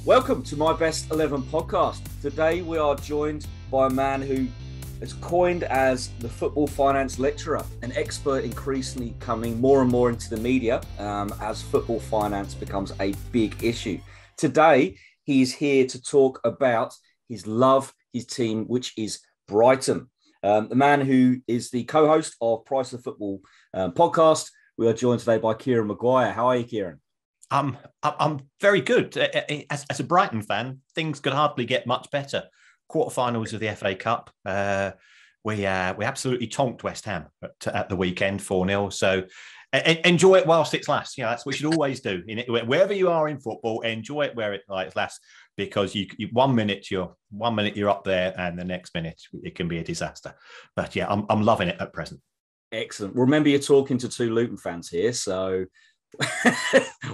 Welcome to my Best 11 podcast. Today we are joined by a man who is coined as the football finance lecturer, an expert increasingly coming more and more into the media as football finance becomes a big issue. Today, he is here to talk about his love, his team, which is Brighton. The man who is the co-host of Price of Football podcast. We are joined today by Kieran Maguire. How are you, Kieran? I'm very good. As a Brighton fan, things could hardly get much better. Quarterfinals of the FA Cup. We absolutely tonked West Ham at the weekend 4-0. So enjoy it whilst it's lasts. You know, that's what you should always do. Wherever you are in football, enjoy it where it lasts, because you 1 minute you're up there, and the next minute it can be a disaster. But yeah, I'm loving it at present. Excellent. Remember, you're talking to two Luton fans here, so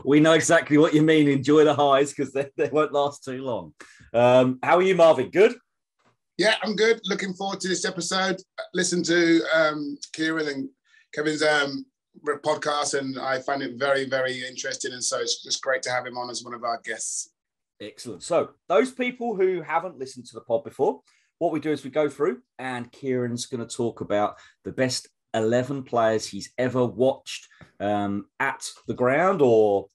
we know exactly what you mean. Enjoy the highs, because they won't last too long. How are you, Marvin? Good? Yeah, I'm good. Looking forward to this episode. Listen to Kieran and Kevin's podcast, and I find it very, very interesting. And so it's just great to have him on as one of our guests. Excellent. So those people who haven't listened to the pod before, what we do is we go through, and Kieran's going to talk about the best 11 players he's ever watched at the ground, or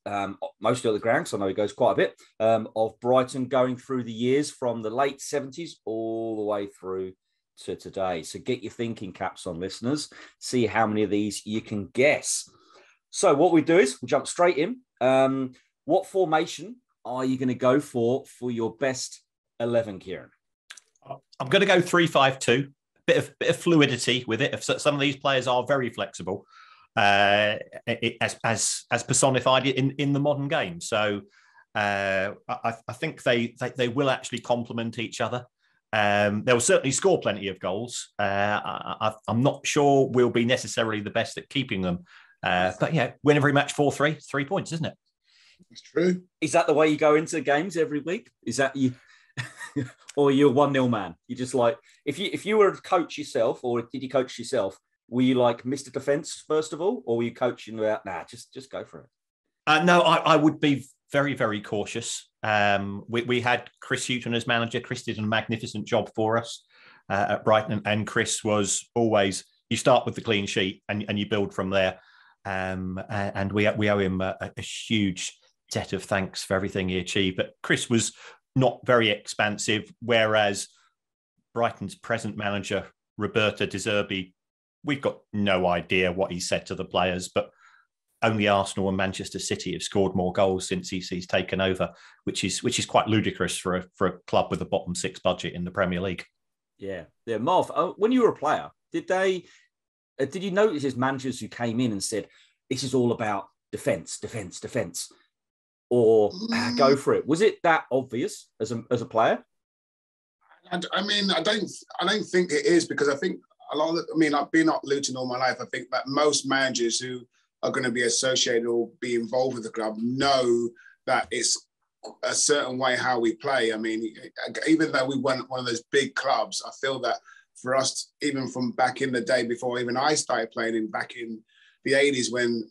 mostly at the ground, because I know he goes quite a bit, of Brighton going through the years from the late 70s all the way through to today. So get your thinking caps on, listeners. See how many of these you can guess. So what we do is we jump straight in. What formation are you going to go for your best 11, Kieran? I'm going to go 3-5-2. Bit of fluidity with it. Some of these players are very flexible, as personified in the modern game. So I think they will actually complement each other. They'll certainly score plenty of goals. I'm not sure we'll be necessarily the best at keeping them. But yeah, win every match 4-3, 3 points, isn't it? It's true. Is that the way you go into games every week? Is that you? Or you're 1-0 man? You just like, if you were a coach yourself, or did you coach yourself? Were you like Mr. Defence first of all, or were you coaching about just go for it? No, I would be very, very cautious. We had Chris Hughton as manager. Chris did a magnificent job for us at Brighton, and Chris was always, you start with the clean sheet and you build from there. And we owe him a huge debt of thanks for everything he achieved. But Chris was not very expansive, whereas Brighton's present manager, Roberto De Zerbi, we've got no idea what he said to the players, but only Arsenal and Manchester City have scored more goals since he's taken over, which is quite ludicrous for a club with a bottom six budget in the Premier League. Yeah. Marv, when you were a player, did you notice his managers who came in and said, this is all about defence, or go for it? Was it that obvious as a player? I mean, I don't think it is, because I think I've been at Luton all my life. I think that most managers who are going to be associated or be involved with the club know that it's a certain way how we play. I mean, even though we weren't one of those big clubs, I feel that for us, even from back in the day before even I started playing back in the 80s when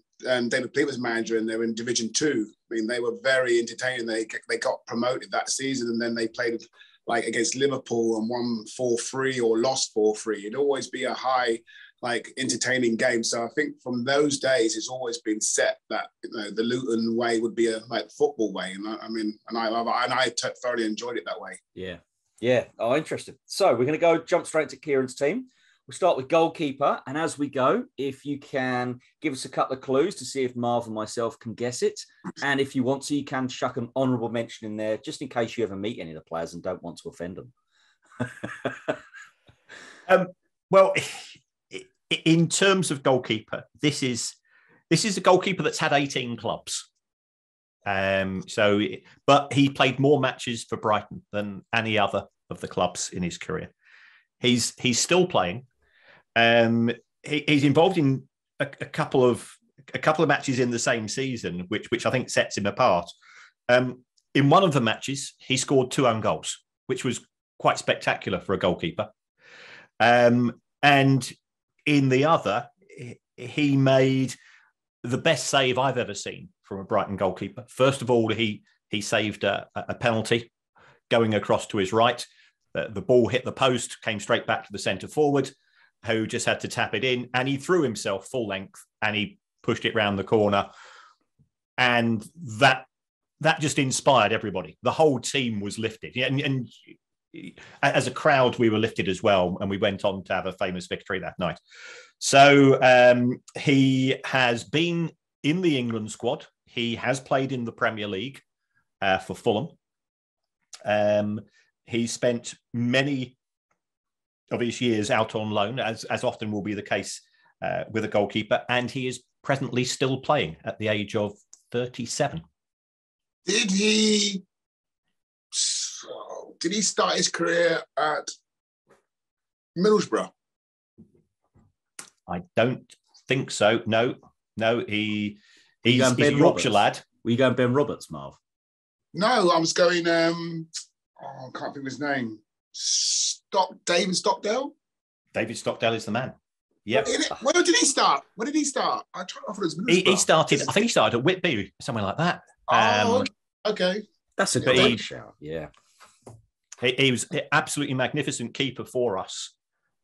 David Pleat was manager and they were in Division 2. I mean, they were very entertaining. They got promoted that season, and then they played like against Liverpool and won 4-3 or lost 4-3. It'd always be a high, like, entertaining game. So I think from those days, it's always been set that, you know, the Luton way would be a like football way. And I thoroughly enjoyed it that way. Yeah. Oh, interesting. So we're going to jump straight to Kieran's team. We'll start with goalkeeper, and as we go, if you can give us a couple of clues to see if Marv and myself can guess it, and if you want to, you can chuck an honourable mention in there, just in case you ever meet any of the players and don't want to offend them. Well, in terms of goalkeeper, this is a goalkeeper that's had 18 clubs. But he played more matches for Brighton than any other of the clubs in his career. He's still playing. He's involved in a couple of matches in the same season, which I think sets him apart. In one of the matches, he scored 2 own goals, which was quite spectacular for a goalkeeper. And in the other, he made the best save I've ever seen from a Brighton goalkeeper. First of all, he he saved a penalty going across to his right. The ball hit the post, came straight back to the centre forward, who just had to tap it in, and he threw himself full length and he pushed it round the corner. And that just inspired everybody. The whole team was lifted. And as a crowd, we were lifted as well. And we went on to have a famous victory that night. So he has been in the England squad. He has played in the Premier League for Fulham. He spent many of his years out on loan, as often will be the case with a goalkeeper. And he is presently still playing at the age of 37. Did he start his career at Middlesbrough? I don't think so. No, he's a Yorkshire lad. Were you going Ben Roberts, Marv? No, I was going. I can't think of his name. David Stockdale. David Stockdale is the man. Yeah. Where did he start? I thought it was Middlesbrough. He started. I think he started at Whitby, somewhere like that. Okay. That's a great shout. Yeah. He was an absolutely magnificent keeper for us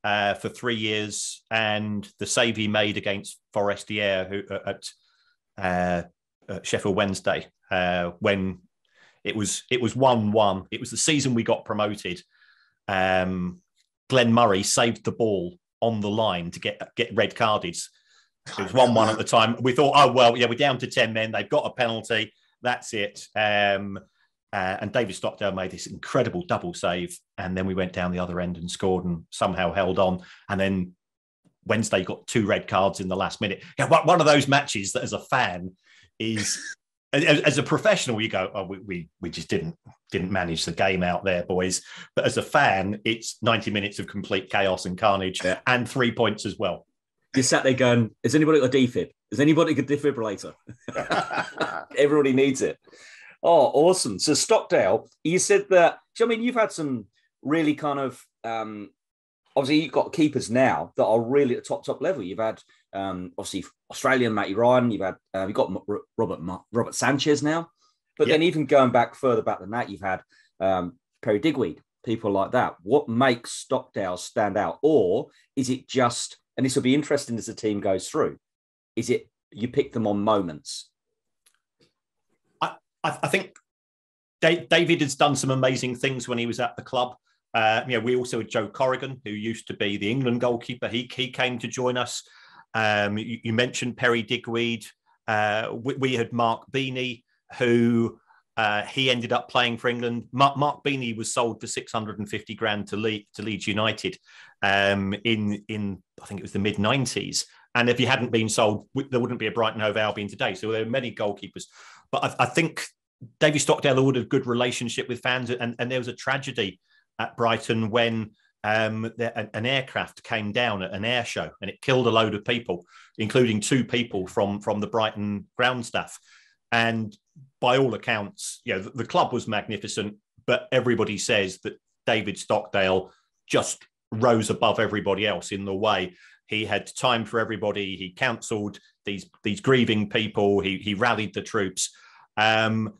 for 3 years, and the save he made against Forestier at Sheffield Wednesday when it was 1-1. It was the season we got promoted. Glenn Murray saved the ball on the line to get red carded. It was 1-1 at the time. We thought, oh well, yeah, we're down to 10 men. They've got a penalty. That's it. And David Stockdale made this incredible double save. And then we went down the other end and scored and somehow held on. And then Wednesday got 2 red cards in the last minute. Yeah, one of those matches that as a fan is, as a professional, you go, oh, we just didn't manage the game out there, boys. But as a fan, it's 90 minutes of complete chaos and carnage and 3 points as well. You sat there going, has anybody got a defib? Has anybody got a defibrillator? Everybody needs it. Oh, awesome. So Stockdale, you said that, I mean, you've had some really kind of, obviously you've got keepers now that are really at the top level. You've had, obviously, Australian Matty Ryan. You've got Robert Sanchez now. But then even going further back than that, you've had Perry Digweed, people like that. What makes Stockdale stand out? Or is it just, and this will be interesting as the team goes through, is it you pick them on moments? I think David has done some amazing things when he was at the club. We also had Joe Corrigan, who used to be the England goalkeeper. He came to join us. You mentioned Perry Digweed. We had Mark Beanie, who he ended up playing for England. Mark Beanie was sold for 650 grand to Leeds United in I think it was the mid-90s. And if he hadn't been sold, there wouldn't be a Brighton Hove Albion today. So there are many goalkeepers. But I think David Stockdale had a good relationship with fans. And there was a tragedy at Brighton when an aircraft came down at an air show and it killed a load of people, including 2 people from the Brighton ground staff. And by all accounts, the club was magnificent, but everybody says that David Stockdale just rose above everybody else in the way. He had time for everybody. He counselled these grieving people. He rallied the troops. And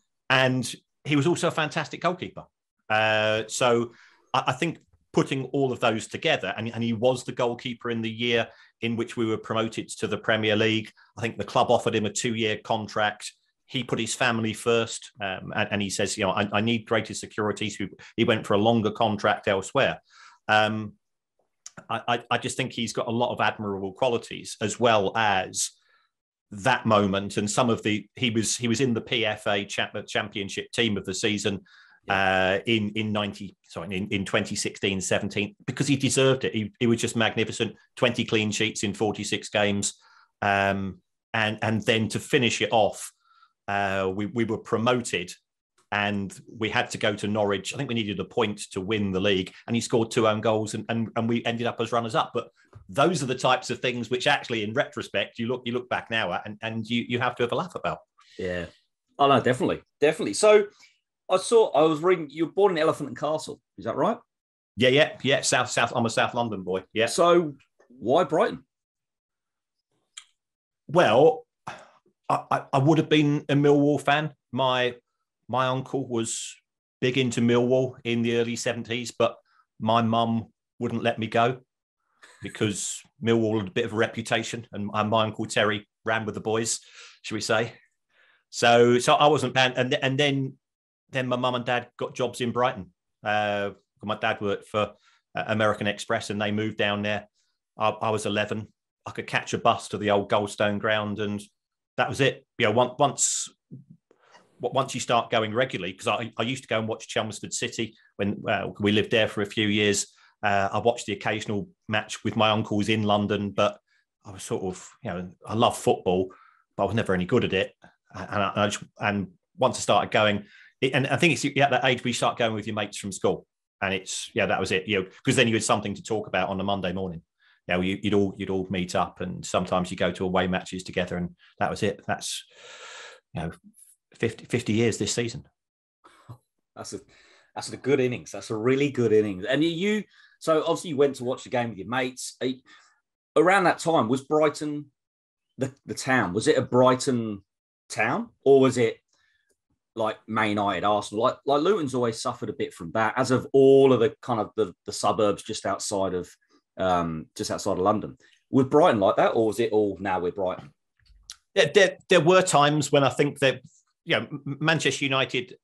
he was also a fantastic goalkeeper. So I think putting all of those together, and he was the goalkeeper in the year in which we were promoted to the Premier League. I think the club offered him a 2-year contract. He put his family first, and he says, I need greater security. So he went for a longer contract elsewhere. I just think he's got a lot of admirable qualities, as well as that moment and some of he was in the PFA championship team of the season in 2016-17 because he deserved it. He was just magnificent. 20 clean sheets in 46 games, and then to finish it off, we were promoted. And we had to go to Norwich. I think we needed a point to win the league. And he scored 2 own goals and we ended up as runners-up. But those are the types of things which actually, in retrospect, you look back now at and you have to have a laugh about. Yeah. Oh, no, definitely. So I was reading, you were born in Elephant and Castle. Is that right? Yeah. South. I'm a South London boy. Yeah. So why Brighton? Well, I would have been a Millwall fan. My my uncle was big into Millwall in the early 70s, but my mum wouldn't let me go because Millwall had a bit of a reputation, and my uncle Terry ran with the boys, should we say. So I wasn't banned. And then my mum and dad got jobs in Brighton. My dad worked for American Express, and they moved down there. I was 11. I could catch a bus to the old Goldstone ground, and that was it. Once you start going regularly, because I used to go and watch Chelmsford City when we lived there for a few years. I watched the occasional match with my uncles in London, but I was sort of, I love football, but I was never any good at it. And once I started going, and I think it's at that age where you start going with your mates from school, and that was it. Because then you had something to talk about on a Monday morning. You'd all meet up, and sometimes you go to away matches together, and that was it. That's 50 years this season. That's a good innings. That's a really good innings. And so obviously you went to watch the game with your mates. Around that time, was Brighton the town? Was it a Brighton town, or was it like Man United, Arsenal? Like Luton's always suffered a bit from that, as of all of the kind of the suburbs just outside of London. Was Brighton like that, or was it all now we're Brighton? Yeah, there were times when I think that Manchester United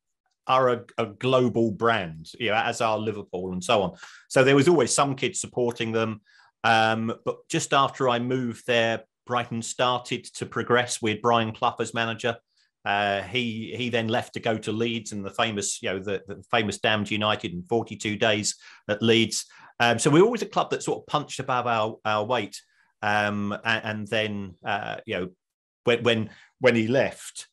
are a global brand, as are Liverpool and so on. So there was always some kids supporting them. But just after I moved there, Brighton started to progress with Brian Clough as manager. He then left to go to Leeds, and the famous, the famous Damned United in 42 days at Leeds. So we were always a club that sort of punched above our weight. And then, when he left,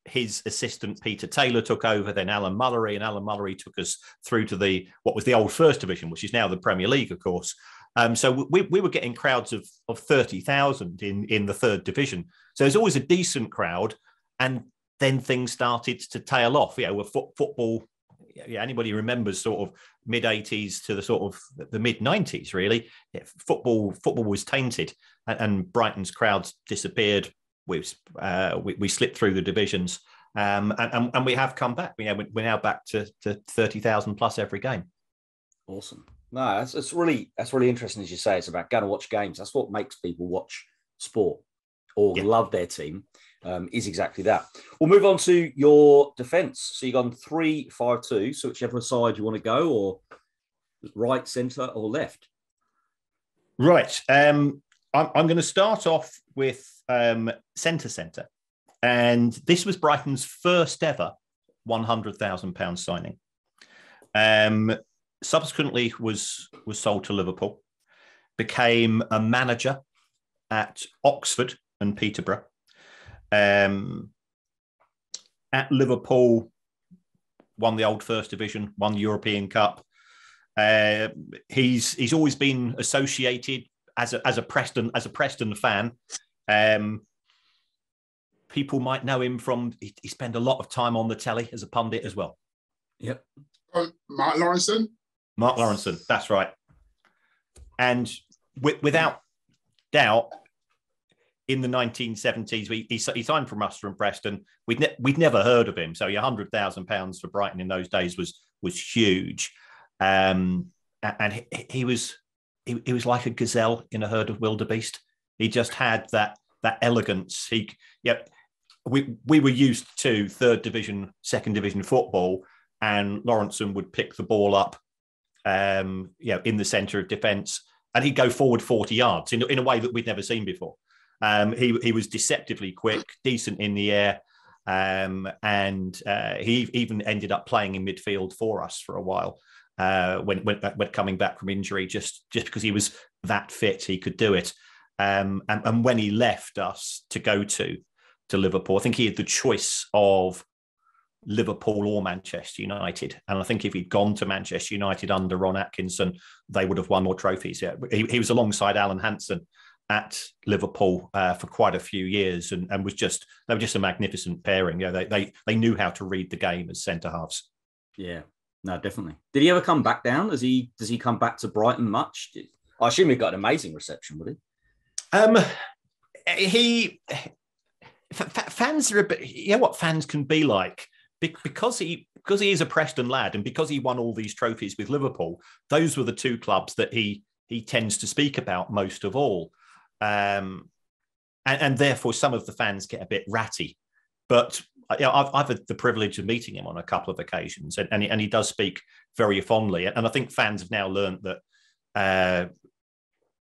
his assistant Peter Taylor took over, then Alan Mullery, and Alan Mullery took us through to what was the old First Division, which is now the Premier League, of course. So we were getting crowds of 30,000 in the third division. So there's always a decent crowd, and then things started to tail off. With football, anybody remembers sort of mid 80s to the sort of the mid 90s, really. Football was tainted, and Brighton's crowds disappeared. We slipped through the divisions, and we have come back. We're now back to 30,000 plus every game. Awesome. No, that's really interesting, as you say. It's about going to watch games. That's what makes people watch sport or love their team. Is exactly that. We'll move on to your defence. So you've gone 3-5-2. So whichever side you want to go, or right, centre, or left. Right. I'm going to start off with centre, and this was Brighton's first ever £100,000 signing. Subsequently was sold to Liverpool, became a manager at Oxford and Peterborough. At Liverpool, won the old First Division, won the European Cup. He's always been associated as a Preston fan. People might know him from he spent a lot of time on the telly as a pundit as well. Yep. Mark Lawrenson, that's right. And without doubt, in the 1970s, he signed from us from Preston. We'd never heard of him, so £100,000 for Brighton in those days was huge. And he was like a gazelle in a herd of wildebeest. He just had that elegance. We were used to third division, second division football, and Lawrenson would pick the ball up, in the centre of defence, and he'd go forward 40 yards in a way that we'd never seen before. He was deceptively quick, decent in the air, and he even ended up playing in midfield for us for a while when coming back from injury, just because he was that fit, he could do it. And when he left us to go to Liverpool, I think he had the choice of Liverpool or Manchester United. And I think if he'd gone to Manchester United under Ron Atkinson, they would have won more trophies. Yeah, he was alongside Alan Hansen at Liverpool for quite a few years, and they were just a magnificent pairing. They knew how to read the game as centre halves. Yeah, no, definitely. Did he ever come back down? Does he come back to Brighton much? I assume he got an amazing reception, would he? fans are a bit. You know what fans can be like because he is a Preston lad, and because he won all these trophies with Liverpool. Those were the two clubs that he tends to speak about most of all, and therefore some of the fans get a bit ratty. But I've had the privilege of meeting him on a couple of occasions, and he does speak very fondly. And I think fans have now learned that.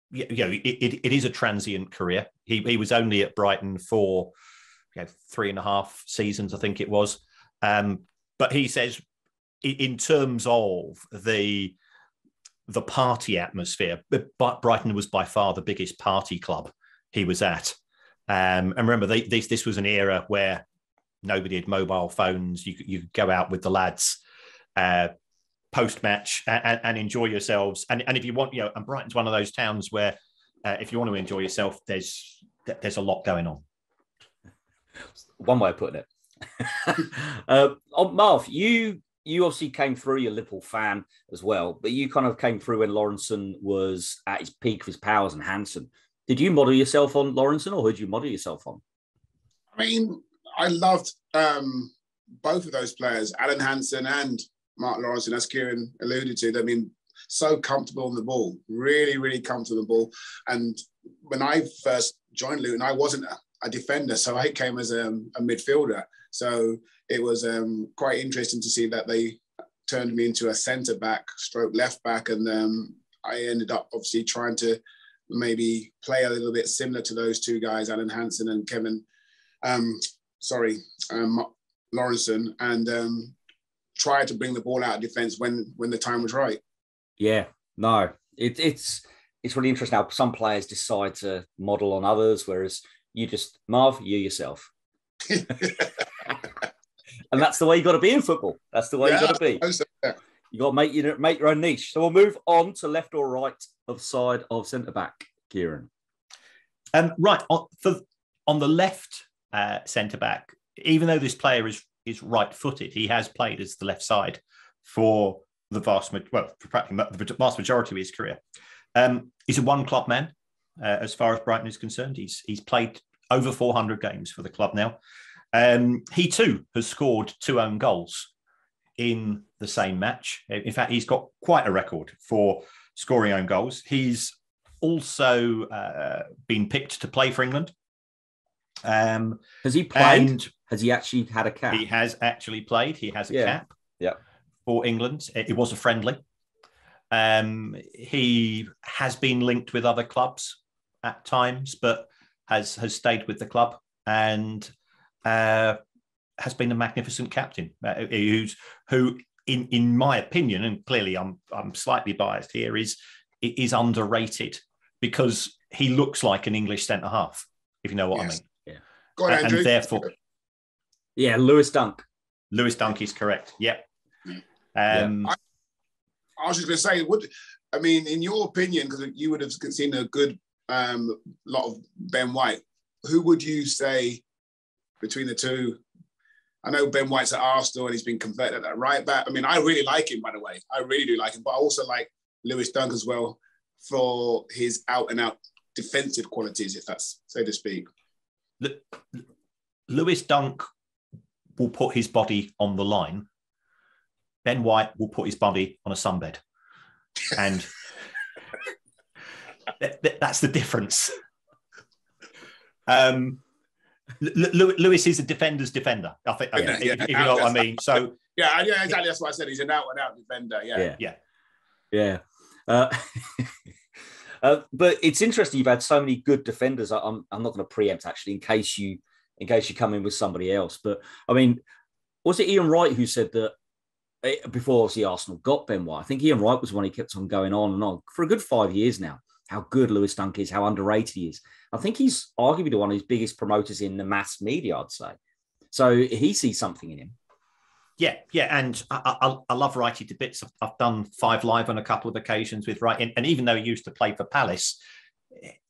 It is a transient career. He was only at Brighton for 3.5 seasons, I think it was. But he says, in terms of the party atmosphere, Brighton was by far the biggest party club he was at. And remember, this was an era where nobody had mobile phones. You could go out with the lads post-match and enjoy yourselves. And if you want, and Brighton's one of those towns where if you want to enjoy yourself, there's a lot going on. One way of putting it. Marv, you obviously came through, you're a Liverpool fan as well, but you kind of came through when Lawrenson was at his peak of his powers and Hansen. Did you model yourself on Lawrenson, or who did you model yourself on? I mean, I loved both of those players, Alan Hansen and Mark Lawrenson, as Kieran alluded to. I mean, so comfortable on the ball, really, really comfortable on the ball. And when I first joined Luton, I wasn't a defender, so I came as a midfielder. So it was quite interesting to see that they turned me into a centre-back, stroke left-back, and I ended up obviously trying to maybe play a little bit similar to those two guys, Alan Hansen and Lawrenson, and try to bring the ball out of defence when the time was right. Yeah, no, it's really interesting how some players decide to model on others, whereas you just, Marv, you yourself. And that's the way you got to be in football. That's the way you got to be. You got to make your own niche. So we'll move on to left or right of side of centre back, Kieran. Right on the left centre back, even though this player is right-footed, he has played as the left side for practically the vast majority of his career. He's a one-club man as far as Brighton is concerned. He's played over 400 games for the club now. He too has scored 2 own goals in the same match. In fact, he's got quite a record for scoring own goals. He's also been picked to play for England. Has he played? Has he actually had a cap? He has actually played. He has a cap for England. It was a friendly. He has been linked with other clubs at times, but has stayed with the club and has been a magnificent captain. Who, in my opinion, and clearly I'm slightly biased here, is underrated because he looks like an English centre half, if you know what I mean. Yeah. Go on, Andrew. And therefore, Lewis Dunk. Lewis Dunk is correct. Yep. I was just going to say, in your opinion, because you would have seen a good lot of Ben White, who would you say between the two? I know Ben White's at Arsenal and he's been converted at right back. I mean, I really like him, by the way. I really do like him, but I also like Lewis Dunk as well for his out-and-out defensive qualities, if that's so to speak. Lewis Dunk will put his body on the line. Ben White will put his body on a sunbed. And that's the difference. Lewis is a defender's defender, I think, if you know what I mean. So yeah, exactly. That's what I said. He's an out-and-out defender. Yeah. But it's interesting. You've had so many good defenders. I'm not going to preempt actually, in case you come in with somebody else. But I mean, was it Ian Wright who said that before obviously Arsenal got Ben White? I think Ian Wright was one he kept on going on and on for a good 5 years now. How good Lewis Dunk is, how underrated he is. I think he's arguably one of his biggest promoters in the mass media, I'd say. So he sees something in him. Yeah, and I love Wrighty to bits. I've done 5 Live on a couple of occasions with Wright, and even though he used to play for Palace,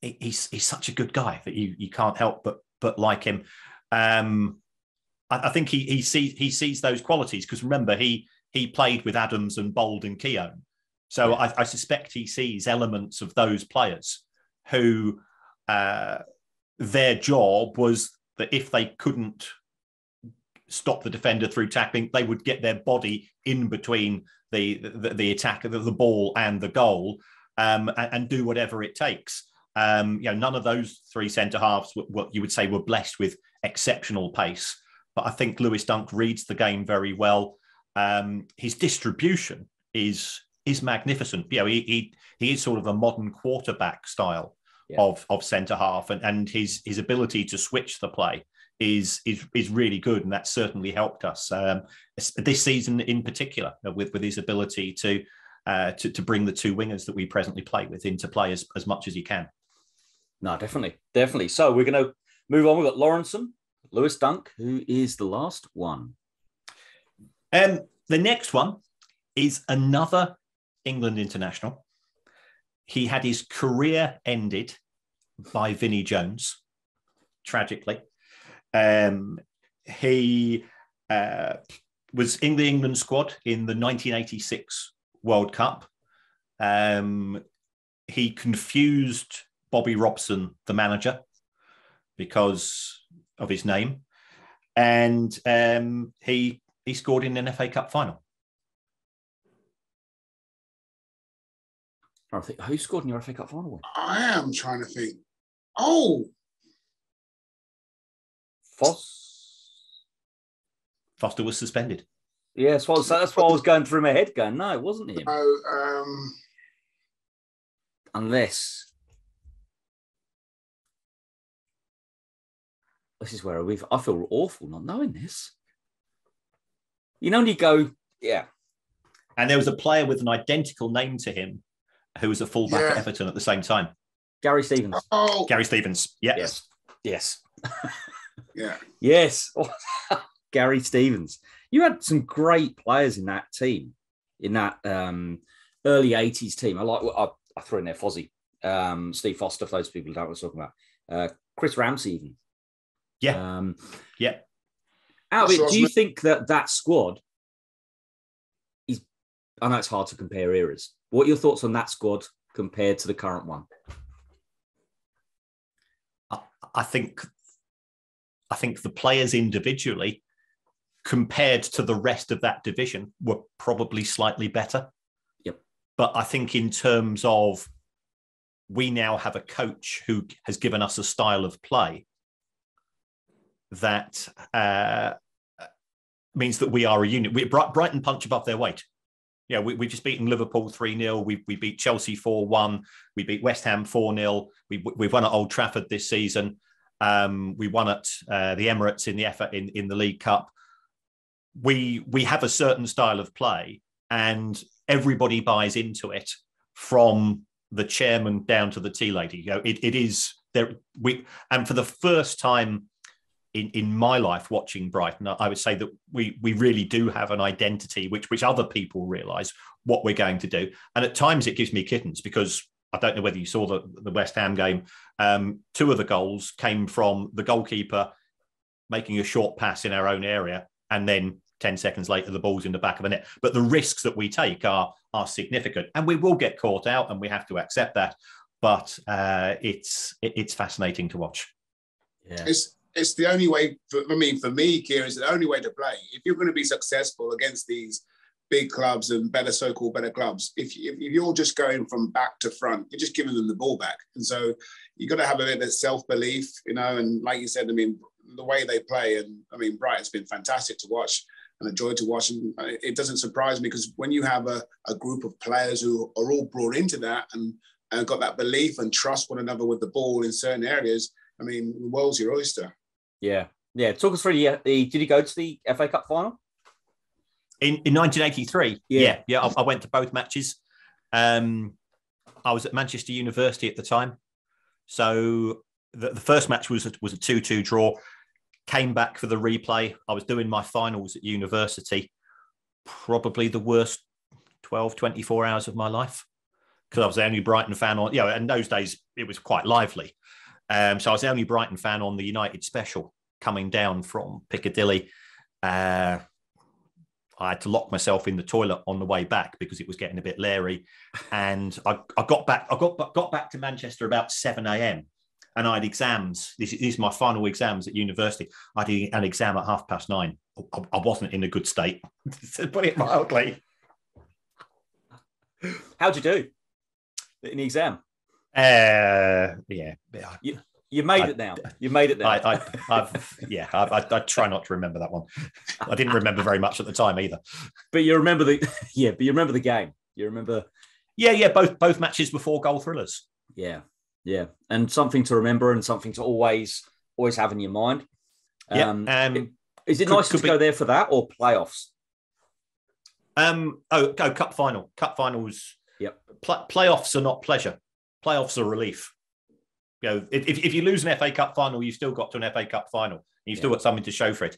he's such a good guy that you can't help but like him. I think he sees those qualities because remember he played with Adams and Bold and Keown, so I suspect he sees elements of those players who their job was that if they couldn't stop the defender through tackling, they would get their body in between the attack of the ball and the goal, and do whatever it takes. None of those three centre halves, what you would say, were blessed with exceptional pace. But I think Lewis Dunk reads the game very well. His distribution is magnificent. He is sort of a modern quarterback style of centre half, and his ability to switch the play is really good, and that certainly helped us this season in particular with his ability to bring the two wingers that we presently play with into play as much as he can. No, definitely. So we're going to move on. We've got Lawrenson, Lewis Dunk, who is the last one. The next one is another England international. He had his career ended by Vinnie Jones, tragically. He was in the England squad in the 1986 World Cup. He confused Bobby Robson, the manager, because of his name. And he scored in an FA Cup final. I think, who scored in your FA Cup final? I am trying to think. Oh! Foster was suspended. Yeah, that's what I was going through my head going, no, it wasn't him. Unless... This is where I feel awful not knowing this. You know, when you go, yeah. And there was a player with an identical name to him who was a fullback at Everton at the same time. Gary Stevens. Oh. Gary Stevens, yes. Yes. Yeah. Yes. Gary Stevens. You had some great players in that team, in that early 80s team. I threw in there Fozzie, Steve Foster, for those people who don't know what I'm talking about. Chris Ramsey even. Yeah. Out of it, do you think that squad is... I know it's hard to compare eras. What are your thoughts on that squad compared to the current one? I think the players individually, compared to the rest of that division, were probably slightly better. Yep. But I think in terms of, we now have a coach who has given us a style of play that means that we are a unit. Brighton punch above their weight. Yeah, we just beaten Liverpool 3-0. We beat Chelsea 4-1. We beat West Ham 4-0. We've won at Old Trafford this season. We won at the Emirates in the League Cup. We have a certain style of play, and everybody buys into it, from the chairman down to the tea lady. You know, it is there. And for the first time in my life watching Brighton, I would say that we really do have an identity, which other people realise what we're going to do. And at times it gives me kittens, because I don't know whether you saw the West Ham game. Two of the goals came from the goalkeeper making a short pass in our own area, and then 10 seconds later the ball's in the back of the net. But the risks that we take are significant, and we will get caught out, and we have to accept that. But it's fascinating to watch. Yeah. It's the only way, for me, Kieran, it's the only way to play. If you're going to be successful against these big clubs and so-called better clubs, if you're just going from back to front, you're just giving them the ball back. And so you've got to have a bit of self-belief, and like you said, the way they play, and Brighton's been fantastic to watch and a joy to watch. And it doesn't surprise me, because when you have a group of players who are all brought into that and got that belief and trust one another with the ball in certain areas, the world's your oyster. Yeah. Talk us through did you go to the FA Cup final? In 1983? Yeah. I went to both matches. I was at Manchester University at the time. So the first match was a 2-2 draw. Came back for the replay. I was doing my finals at university. Probably the worst 12, 24 hours of my life, because I was the only Brighton fan on, in those days it was quite lively. So I was the only Brighton fan on the United special coming down from Piccadilly. I had to lock myself in the toilet on the way back because it was getting a bit leery. And I got back to Manchester about 7 a.m. and I had exams. These are my final exams at university. I had an exam at 9:30. I wasn't in a good state, to put it mildly. How'd you do in the exam? Yeah. You made it now. You made it now. I try not to remember that one. I didn't remember very much at the time either. But you remember the game. You remember. Yeah. Both matches were 4-goal thrillers. Yeah. And something to remember and something to always have in your mind. Is it nice to go there for that or playoffs? Cup final. Cup finals. Yep. Playoffs are not pleasure. Playoffs are relief. If you lose an FA Cup final, you've still got to an FA Cup final. You've still got something to show for it.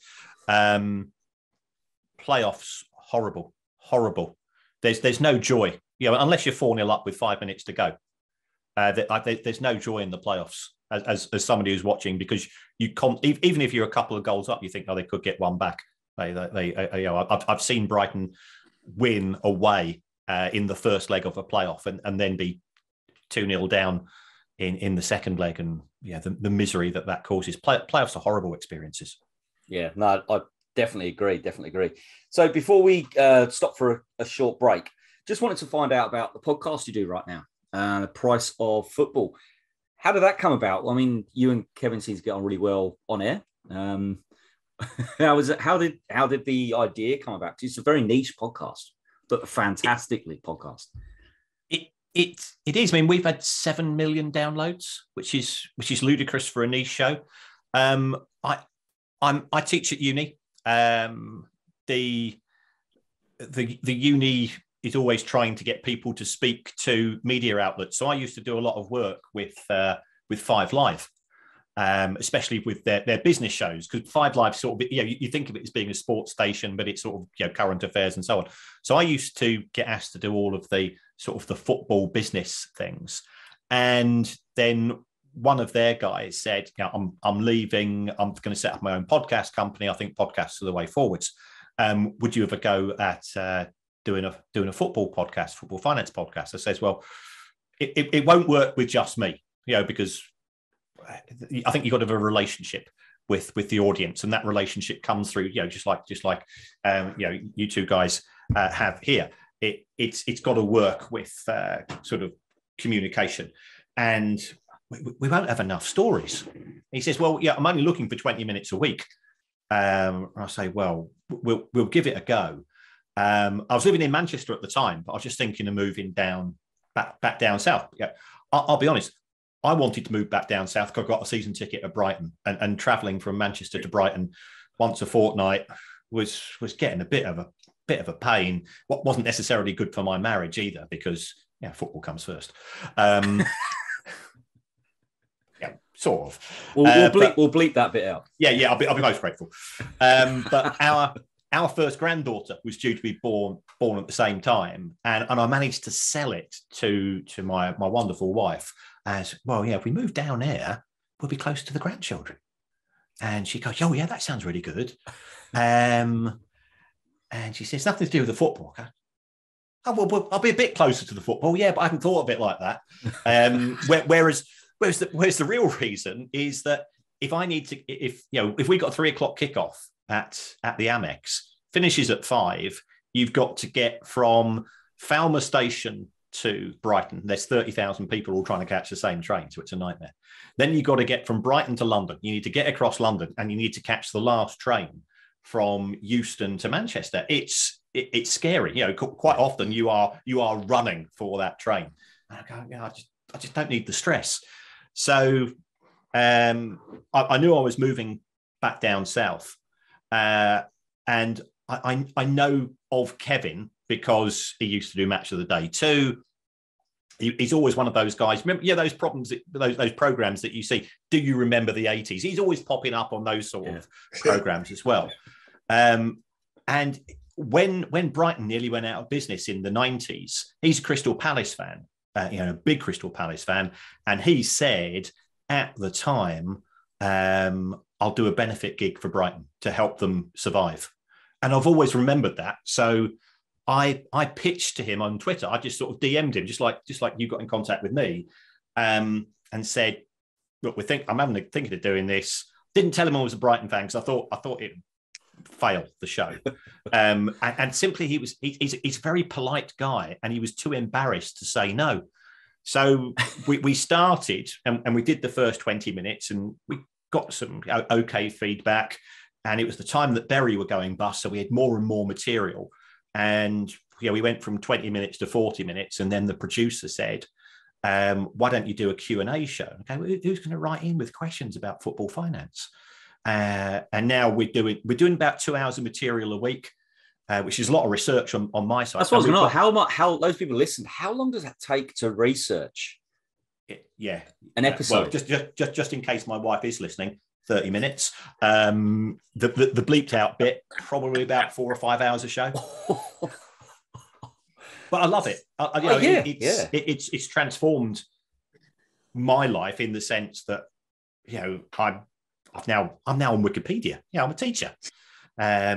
Playoffs, horrible. There's no joy. Unless you're 4-0 up with 5 minutes to go. There's no joy in the playoffs as somebody who's watching, because even if you're a couple of goals up, you think, they could get one back. I've seen Brighton win away in the first leg of a playoff and then be 2-0 down in the second leg, and the misery that causes. Playoffs are horrible experiences. Yeah, no, I definitely agree. So before we stop for a short break, just wanted to find out about the podcast you do right now. The Price of Football. How did that come about? I mean, you and Kevin seem to get on really well on air. How was it? How did the idea come about? It's a very niche podcast, but a fantastically podcast. It is. I mean, we've had 7 million downloads, which is ludicrous for a niche show. I teach at uni. The uni is always trying to get people to speak to media outlets. So I used to do a lot of work with 5 Live, especially with their business shows, because 5 Live sort of, you think of it as being a sports station, but it's sort of, current affairs and so on. So I used to get asked to do all of the sort of the football business things. And then one of their guys said, I'm leaving. I'm going to set up my own podcast company. I think podcasts are the way forwards. Would you ever go at doing a football podcast, football finance podcast? I says, well, it won't work with just me, because I think you've got to have a relationship with the audience, and that relationship comes through, just like you two guys have here. It's got to work with sort of communication, and we won't have enough stories. He says, well, I'm only looking for 20 minutes a week. I say, well, we'll give it a go. I was living in Manchester at the time, but I was just thinking of moving back down south. I'll be honest. I wanted to move back down south because I got a season ticket at Brighton, and travelling from Manchester to Brighton once a fortnight was getting a bit of a pain. What wasn't necessarily good for my marriage either, because football comes first. Sort of. We'll bleep that bit out. I'll be most grateful. But our first granddaughter was due to be born at the same time, and I managed to sell it to my wonderful wife as, well, if we move down there, we'll be close to the grandchildren. And she goes, oh yeah, that sounds really good. And she says, nothing to do with the football. Oh, well, I'll be a bit closer to the football. Yeah, but I haven't thought of it like that. Whereas the real reason is that if we got a 3 o'clock kickoff at the Amex, finishes at 5, you've got to get from Falmer Station to Brighton. There's 30,000 people all trying to catch the same train, so it's a nightmare. Then you've got to get from Brighton to London. You need to get across London, and you need to catch the last train from Euston to Manchester. It's scary. Quite often you are running for that train. And I go, I just don't need the stress. So I knew I was moving back down south, and I know of Kevin because he used to do Match of the Day too. He's always one of those guys. Remember, those programs that you see. Do you remember the 80s? He's always popping up on those sort of programs as well. And when Brighton nearly went out of business in the 90s, he's a Crystal Palace fan, a big Crystal Palace fan. And he said at the time, I'll do a benefit gig for Brighton to help them survive. And I've always remembered that. So I pitched to him on Twitter. I just sort of DM'd him, just like you got in contact with me, and said, look, I'm thinking of doing this. Didn't tell him I was a Brighton fan because I thought it fail the show. And simply he's a very polite guy and he was too embarrassed to say no. So we started and we did the first 20 minutes and we got some okay feedback. And it was the time that Bury were going bust. So we had more and more material. And we went from 20 minutes to 40 minutes. And then the producer said, why don't you do a Q&A show? Okay, well, who's going to write in with questions about football finance? And now we're doing about 2 hours of material a week, which is a lot of research on my side. That's what I was going to know. How those people listen? How long does that take to research? An episode. Well, just in case my wife is listening, 30 minutes. The bleeped out bit, probably about 4 or 5 hours a show. But I love it. It's transformed my life in the sense that I'm now on Wikipedia. I'm a teacher. I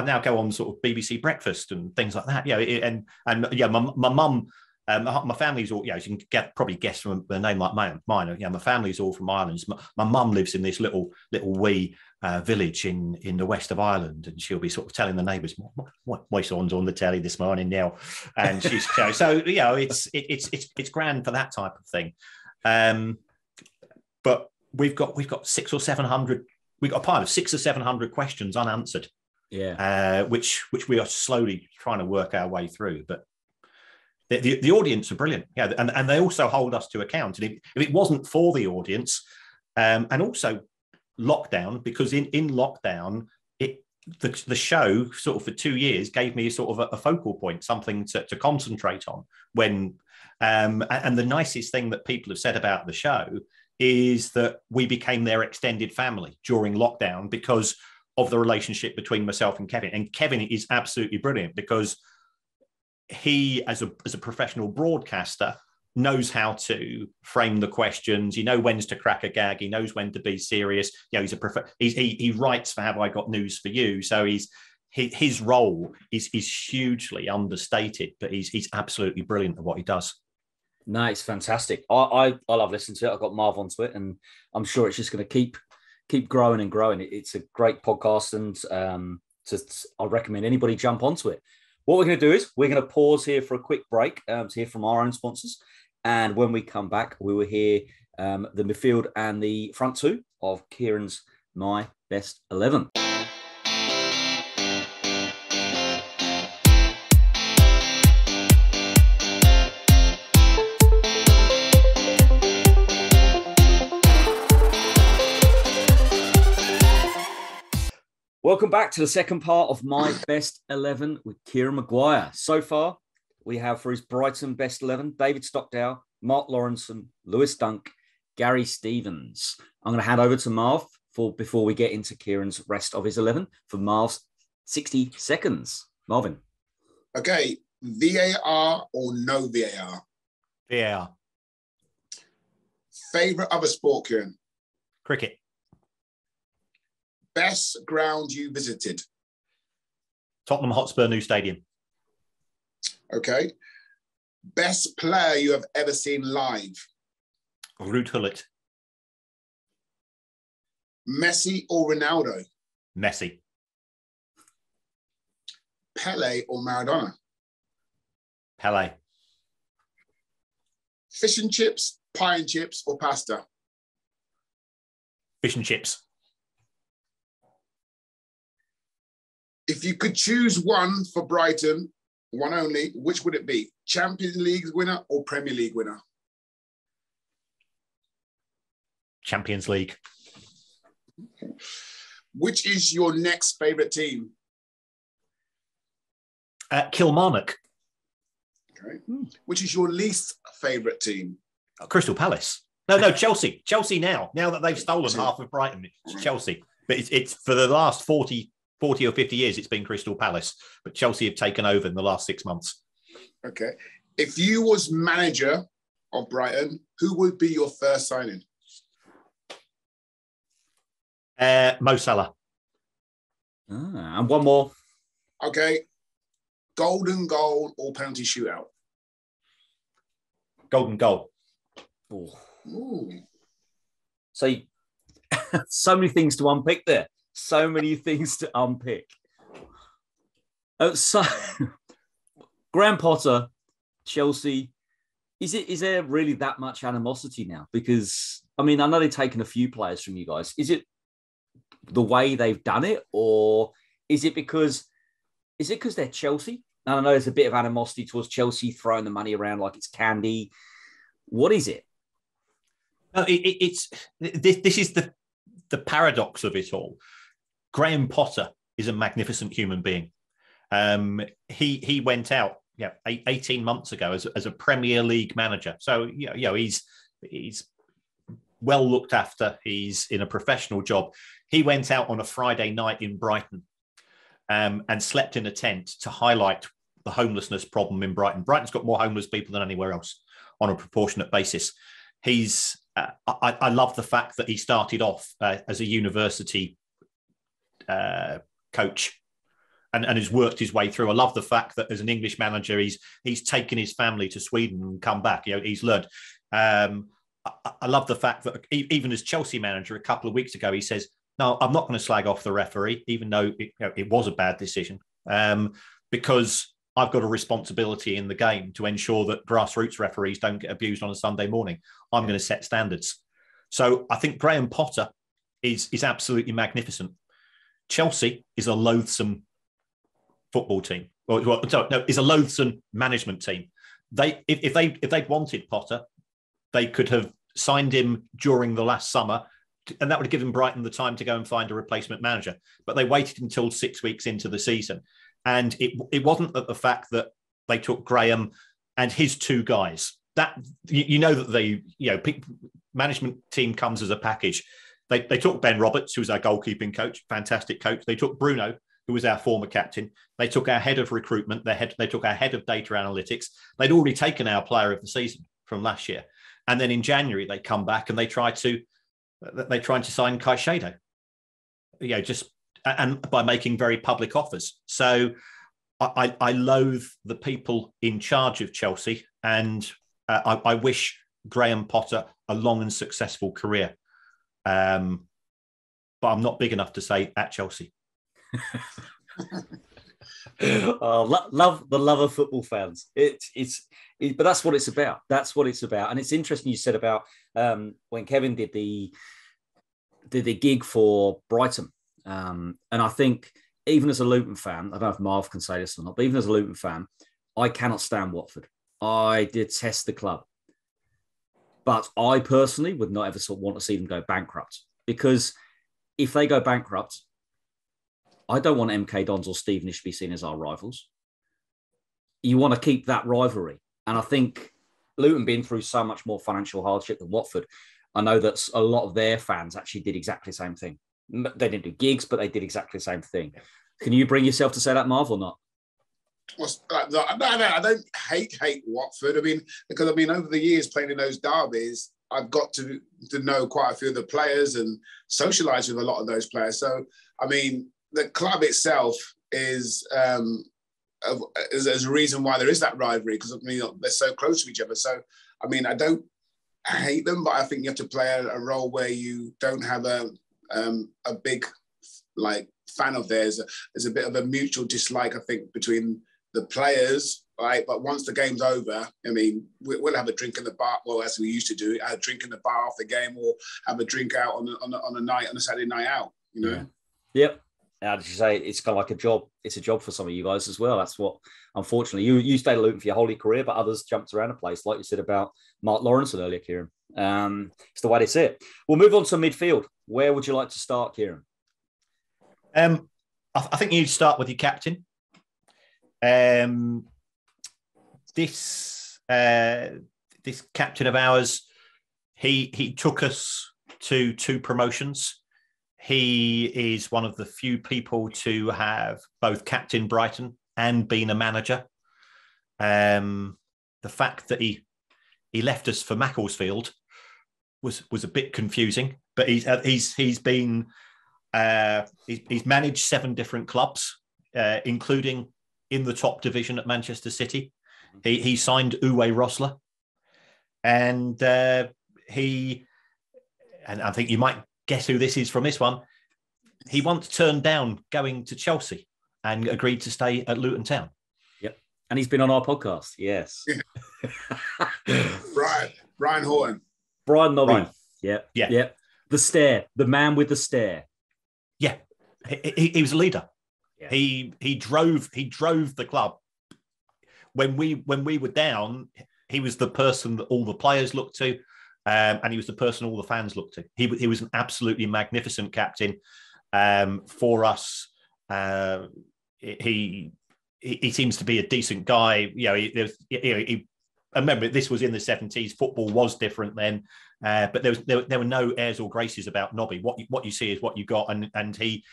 now go on sort of BBC Breakfast and things like that. My mum. My family's all, you can probably guess from a name like mine. My family's all from Ireland. My mum lives in this little wee village in the west of Ireland, and she'll be sort of telling the neighbours, "My son's on the telly this morning now," and she's so it's grand for that type of thing. But we've got 600 or 700. We've got a pile of 600 or 700 questions unanswered. Which we are slowly trying to work our way through, but. The audience are brilliant, and they also hold us to account. And if it wasn't for the audience, and also lockdown, because in lockdown, the show sort of for 2 years gave me sort of a focal point, something to concentrate on. When and the nicest thing that people have said about the show is that we became their extended family during lockdown because of the relationship between myself and Kevin. And Kevin is absolutely brilliant because he, as a professional broadcaster, knows how to frame the questions. He knows when to crack a gag. He knows when to be serious. He writes for Have I Got News for You? So his role is hugely understated, but he's absolutely brilliant at what he does. No, it's fantastic. I love listening to it. I've got Marv onto it, and I'm sure it's just going to keep growing and growing. It's a great podcast, and I recommend anybody jump onto it. What we're going to do is we're going to pause here for a quick break to hear from our own sponsors. And when we come back, we will hear the midfield and the front two of Kieran's My Best 11. Welcome back to the second part of My Best 11 with Kieran Maguire. So far, we have for his Brighton Best 11, David Stockdale, Mark Lawrenson, Lewis Dunk, Gary Stevens. I'm going to hand over to Marv before we get into Kieran's rest of his 11 for Marv's 60 seconds. Marvin. Okay, VAR or no VAR? VAR. Favourite other sport, Kieran? Cricket. Best ground you visited? Tottenham Hotspur new stadium. Okay. Best player you have ever seen live? Ruud Gullit. Messi or Ronaldo? Messi. Pele or Maradona? Pele. Fish and chips, pie and chips, or pasta? Fish and chips. If you could choose one for Brighton, one only, which would it be? Champions League winner or Premier League winner? Champions League. Which is your next favourite team? Kilmarnock. Okay. Which is your least favourite team? Crystal Palace. No, Chelsea. Chelsea now that they've stolen half of Brighton, it's Chelsea. But it's for the last 40 or 50 years, it's been Crystal Palace. But Chelsea have taken over in the last 6 months. Okay. If you was manager of Brighton, who would be your first signing? Mo Salah. And one more. Okay. Golden goal or penalty shootout? Golden goal. Ooh. So, so many things to unpick there. So many things to unpick. So, Graham Potter, Chelsea, is there really that much animosity now? Because, I mean, I know they've taken a few players from you guys. Is it the way they've done it, or is it because they're Chelsea? And I know there's a bit of animosity towards Chelsea throwing the money around like it's candy. What is it? This is the paradox of it all. Graham Potter is a magnificent human being. He went out 18 months ago as a Premier League manager. So he's well looked after. He's in a professional job. He went out on a Friday night in Brighton and slept in a tent to highlight the homelessness problem in Brighton. Brighton's got more homeless people than anywhere else on a proportionate basis. I love the fact that he started off as a university coach and has worked his way through. I love the fact that as an English manager, he's taken his family to Sweden and come back. He's learned. I love the fact that even as Chelsea manager a couple of weeks ago, he says, "No, I'm not going to slag off the referee, even though it was a bad decision, because I've got a responsibility in the game to ensure that grassroots referees don't get abused on a Sunday morning. I'm going to set standards." So I think Graham Potter is absolutely magnificent. Chelsea is a loathsome football team. Is a loathsome management team. If they'd wanted Potter, they could have signed him during the last summer, and that would have given Brighton the time to go and find a replacement manager. But they waited until 6 weeks into the season. And it wasn't the fact that they took Graham and his two guys. That that management team comes as a package. They took Ben Roberts, who was our goalkeeping coach, fantastic coach. They took Bruno, who was our former captain. They took our head of recruitment. They took our head of data analytics. They'd already taken our player of the season from last year. And then in January, they come back and they try to sign Caicedo. And by making very public offers. So I loathe the people in charge of Chelsea, and I wish Graham Potter a long and successful career. But I'm not big enough to say at Chelsea. Love of football fans. But that's what it's about. That's what it's about. And it's interesting you said about when Kevin did the gig for Brighton. And I think even as a Luton fan, I don't know if Marv can say this or not, but even as a Luton fan, I cannot stand Watford. I detest the club. But I personally would not ever want to see them go bankrupt, because if they go bankrupt, I don't want MK Dons or Stevenage to be seen as our rivals. You want to keep that rivalry. And I think Luton being through so much more financial hardship than Watford, I know that a lot of their fans actually did exactly the same thing. They didn't do gigs, but they did exactly the same thing. Can you bring yourself to say that, Marv, or not? Well, no, I don't hate Watford. Because over the years playing in those derbies, I've got to know quite a few of the players and socialise with a lot of those players. So, the club itself is a reason why there is that rivalry, because they're so close to each other. So, I don't hate them, but I think you have to play a role where you don't have a big fan of theirs. There's a bit of a mutual dislike, I think, between the players, right? But once the game's over, we'll have a drink in the bar, well, as we used to do, have a drink in the bar after the game, or have a drink out on a Saturday night out, Yeah. Yep. How did you say it's kind of like a job? It's a job for some of you guys as well. That's what, unfortunately, you stayed at Luton for your whole career, but others jumped around a place, like you said about Mark Lawrenson earlier, Kieran. It's the way they see it. We'll move on to midfield. Where would you like to start, Kieran? I think you'd start with your captain. This captain of ours, he took us to 2 promotions. He is one of the few people to have both captained Brighton and been a manager. The fact that he left us for Macclesfield was a bit confusing, but he's managed 7 different clubs, including in the top division at Manchester City. He signed Uwe Rosler, and and I think you might guess who this is from this one. He once turned down going to Chelsea and agreed to stay at Luton Town. Yep. And he's been on our podcast. Yes. Brian Horton. Brian Nobby. Right. Yeah. The stare. The man with the stare. Yeah. He was a leader. Yeah. He drove the club. When we were down, he was the person that all the players looked to, and he was the person all the fans looked to. He was an absolutely magnificent captain for us. He seems to be a decent guy. I remember this was in the 70s. Football was different then, but there were no airs or graces about Nobby. What you see is what you got, and he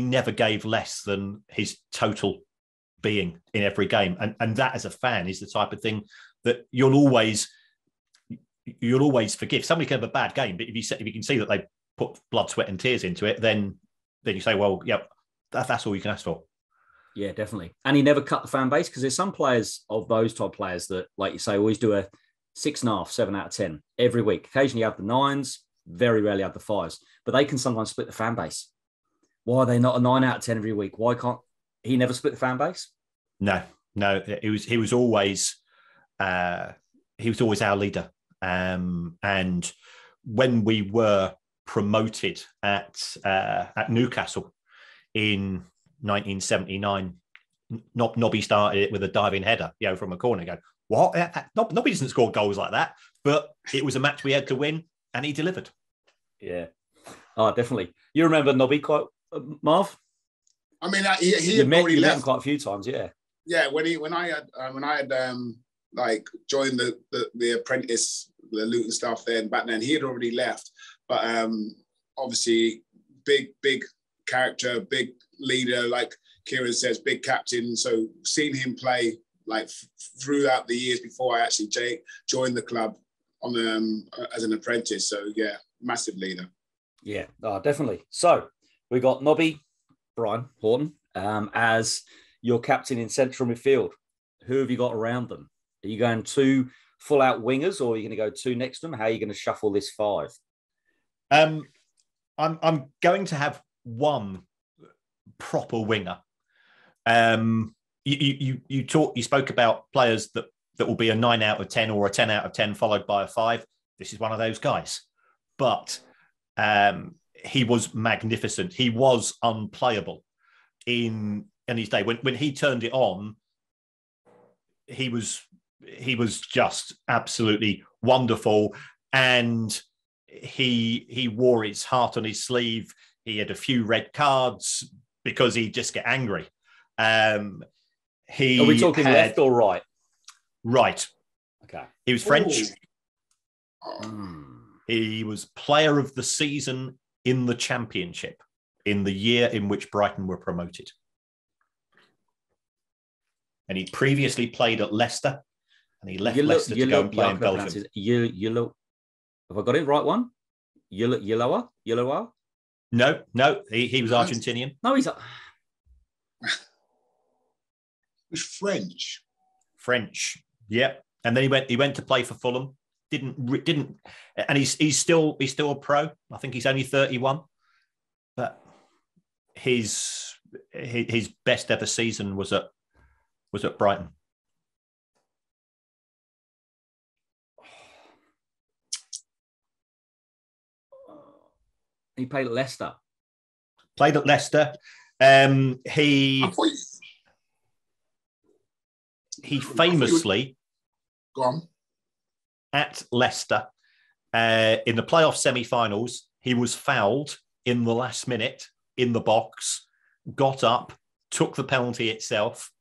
never gave less than his total being in every game, and that as a fan is the type of thing that you'll always forgive. Somebody can have a bad game, but if you can see that they put blood, sweat, and tears into it, then you say, well, yeah, that's all you can ask for. Yeah, definitely. And he never cut the fan base, because there's some players of those type of players that, like you say, always do a 6.5, 7 out of 10 every week. Occasionally have the 9s, very rarely have the 5s, but they can sometimes split the fan base. Why are they not a 9 out of 10 every week? Why can't he never split the fan base? No. He was always our leader. And when we were promoted at Newcastle in 1979, Nobby started it with a diving header, from a corner. Go, what? Nobby doesn't score goals like that. But it was a match we had to win, and he delivered. Yeah. Oh, definitely. You remember Nobby quite, Marv? I mean, he had already met left him quite a few times. Yeah. Yeah, when I had like joined the apprentice, the Luton staff then back then, he had already left. But obviously, big character, big leader, like Kieran says, big captain. So seeing him play like throughout the years before I actually joined the club as an apprentice. So yeah, massive leader. Yeah, definitely. So we got Nobby, Brian Horton, as your captain in central midfield. Who have you got around them? Are you going 2 full-out wingers, or are you going to go 2 next to them? How are you going to shuffle this 5? I'm going to have 1 proper winger. You spoke about players that will be a 9 out of 10 or a 10 out of 10 followed by a 5. This is one of those guys. But he was magnificent. He was unplayable in his day. When he turned it on, he was just absolutely wonderful, and he wore his heart on his sleeve. He had a few red cards because he'd just get angry. Are we talking left or right? Right. Okay. He was French. Oh. He was player of the season in the Championship in the year in which Brighton were promoted. And he previously played at Leicester, and he left Leicester to go and play in Belgium. Have I got it right one? Yellowa? No, he was Argentinian. No, he's He's French. French, yeah. And then he went to play for Fulham. Didn't, and he's still a pro. I think he's only 31, but his best ever season was at Brighton. He played at Leicester. Played at Leicester. He famously go on. At Leicester in the playoff semi-finals, he was fouled in the last minute in the box, got up, took the penalty himself,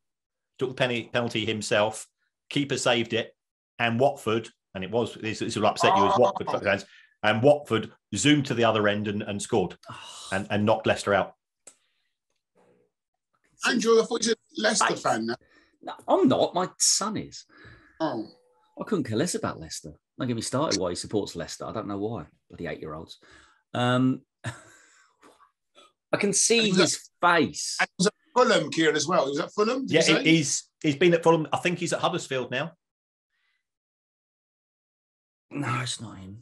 keeper saved it, and Watford, and this will upset you as Watford fans, and Watford zoomed to the other end and scored and knocked Leicester out. Andrew, I thought you were a Leicester fan now. No, I'm not. My son is. Oh. I couldn't care less about Leicester. Don't get me started why he supports Leicester. I don't know why. Bloody 8-year-olds. I can see his face. And he was at Fulham, Kieran, as well. He was at Fulham? He's been at Fulham. I think he's at Huddersfield now. No, it's not him.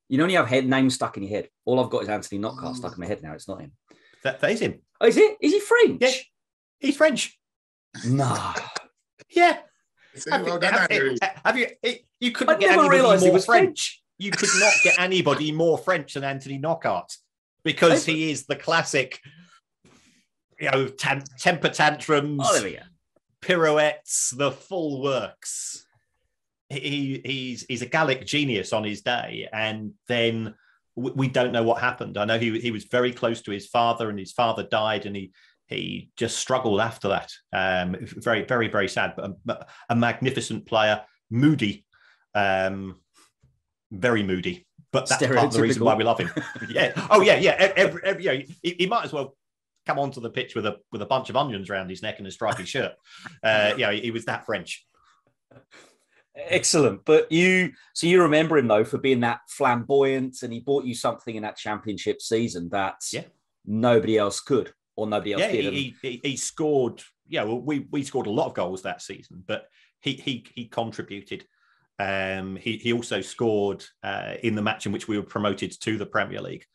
You only have head names stuck in your head. All I've got is Anthony Knockaert stuck in my head now. It's not him. That is him. Oh, is it? Is he French? Yeah, he's French. No. Yeah. Have you? You couldn't I get never anybody realised he more was French. You could not get anybody more French than Anthony Knockaert because he is the classic, temper tantrums, pirouettes, the full works. He's a Gallic genius on his day, and then we don't know what happened. I know he was very close to his father, and his father died, and he just struggled after that. Very, very, very sad, but a magnificent player, moody, very moody. But that's part of the reason why we love him. Yeah. Oh, yeah. He might as well come onto the pitch with a bunch of onions around his neck and a stripy shirt. He was that French. Excellent. But you remember him though for being that flamboyant, and he bought you something in that championship season that nobody else could, or nobody else did. He scored. Yeah, well, we scored a lot of goals that season, but he contributed. He also scored in the match in which we were promoted to the Premier League.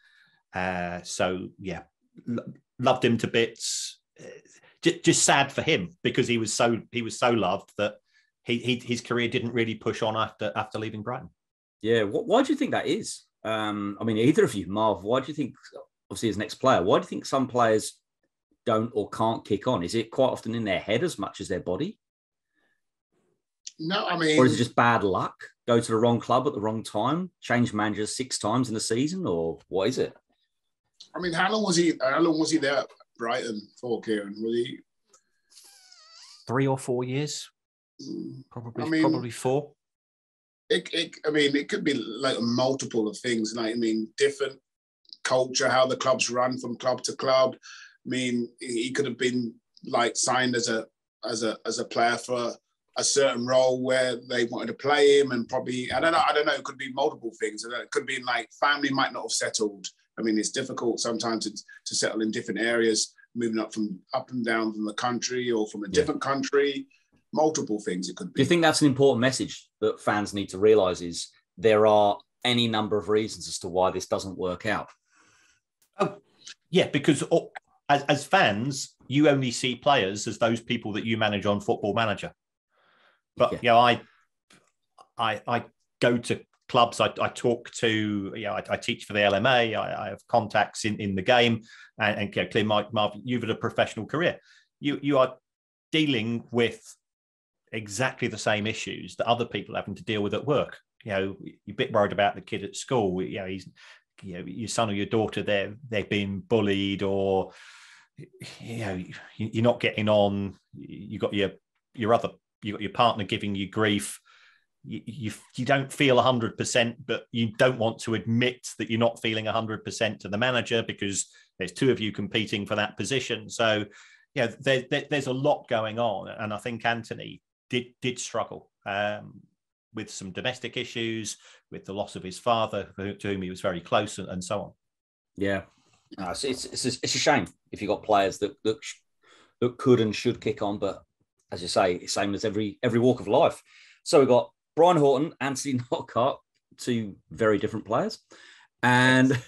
Loved him to bits. Just sad for him because he was so loved that his career didn't really push on after leaving Brighton. Yeah, why do you think that is? Either of you, Marv, why do you think, obviously as next player, why do you think some players don't or can't kick on? Is it quite often in their head as much as their body? No, or is it just bad luck? Go to the wrong club at the wrong time, change managers 6 times in the season, or what is it? I mean, how long was he there at Brighton for, Kieran? Was he 3 or 4 years? Probably 4. It could be like multiple of things. Different culture, how the clubs run from club to club. He could have been signed as a player for a certain role where they wanted to play him, and probably I don't know. It could be multiple things. It could be family might not have settled. It's difficult sometimes to settle in different areas, moving up and down from the country or from a different country. Multiple things it could be. Do you think that's an important message that fans need to realise, is there are any number of reasons as to why this doesn't work out? Oh, yeah, because as fans, you only see players as those people that you manage on Football Manager. But I go to clubs, I talk to, I teach for the LMA, I have contacts in the game, and clearly, Marv, you've had a professional career. You are dealing with exactly the same issues that other people are having to deal with at work. You're a bit worried about the kid at school. He's, your son or your daughter, they're being bullied, or you're not getting on. You got your partner giving you grief. You don't feel 100%, but you don't want to admit that you're not feeling 100% to the manager because there's 2 of you competing for that position. So, there's a lot going on, and I think Anthony did struggle with some domestic issues, with the loss of his father, to whom he was very close, and so on. Yeah, so it's a shame if you've got players that could and should kick on, but as you say, it's same as every walk of life. So we've got Brian Horton, Anthony Knockaert, 2 very different players. And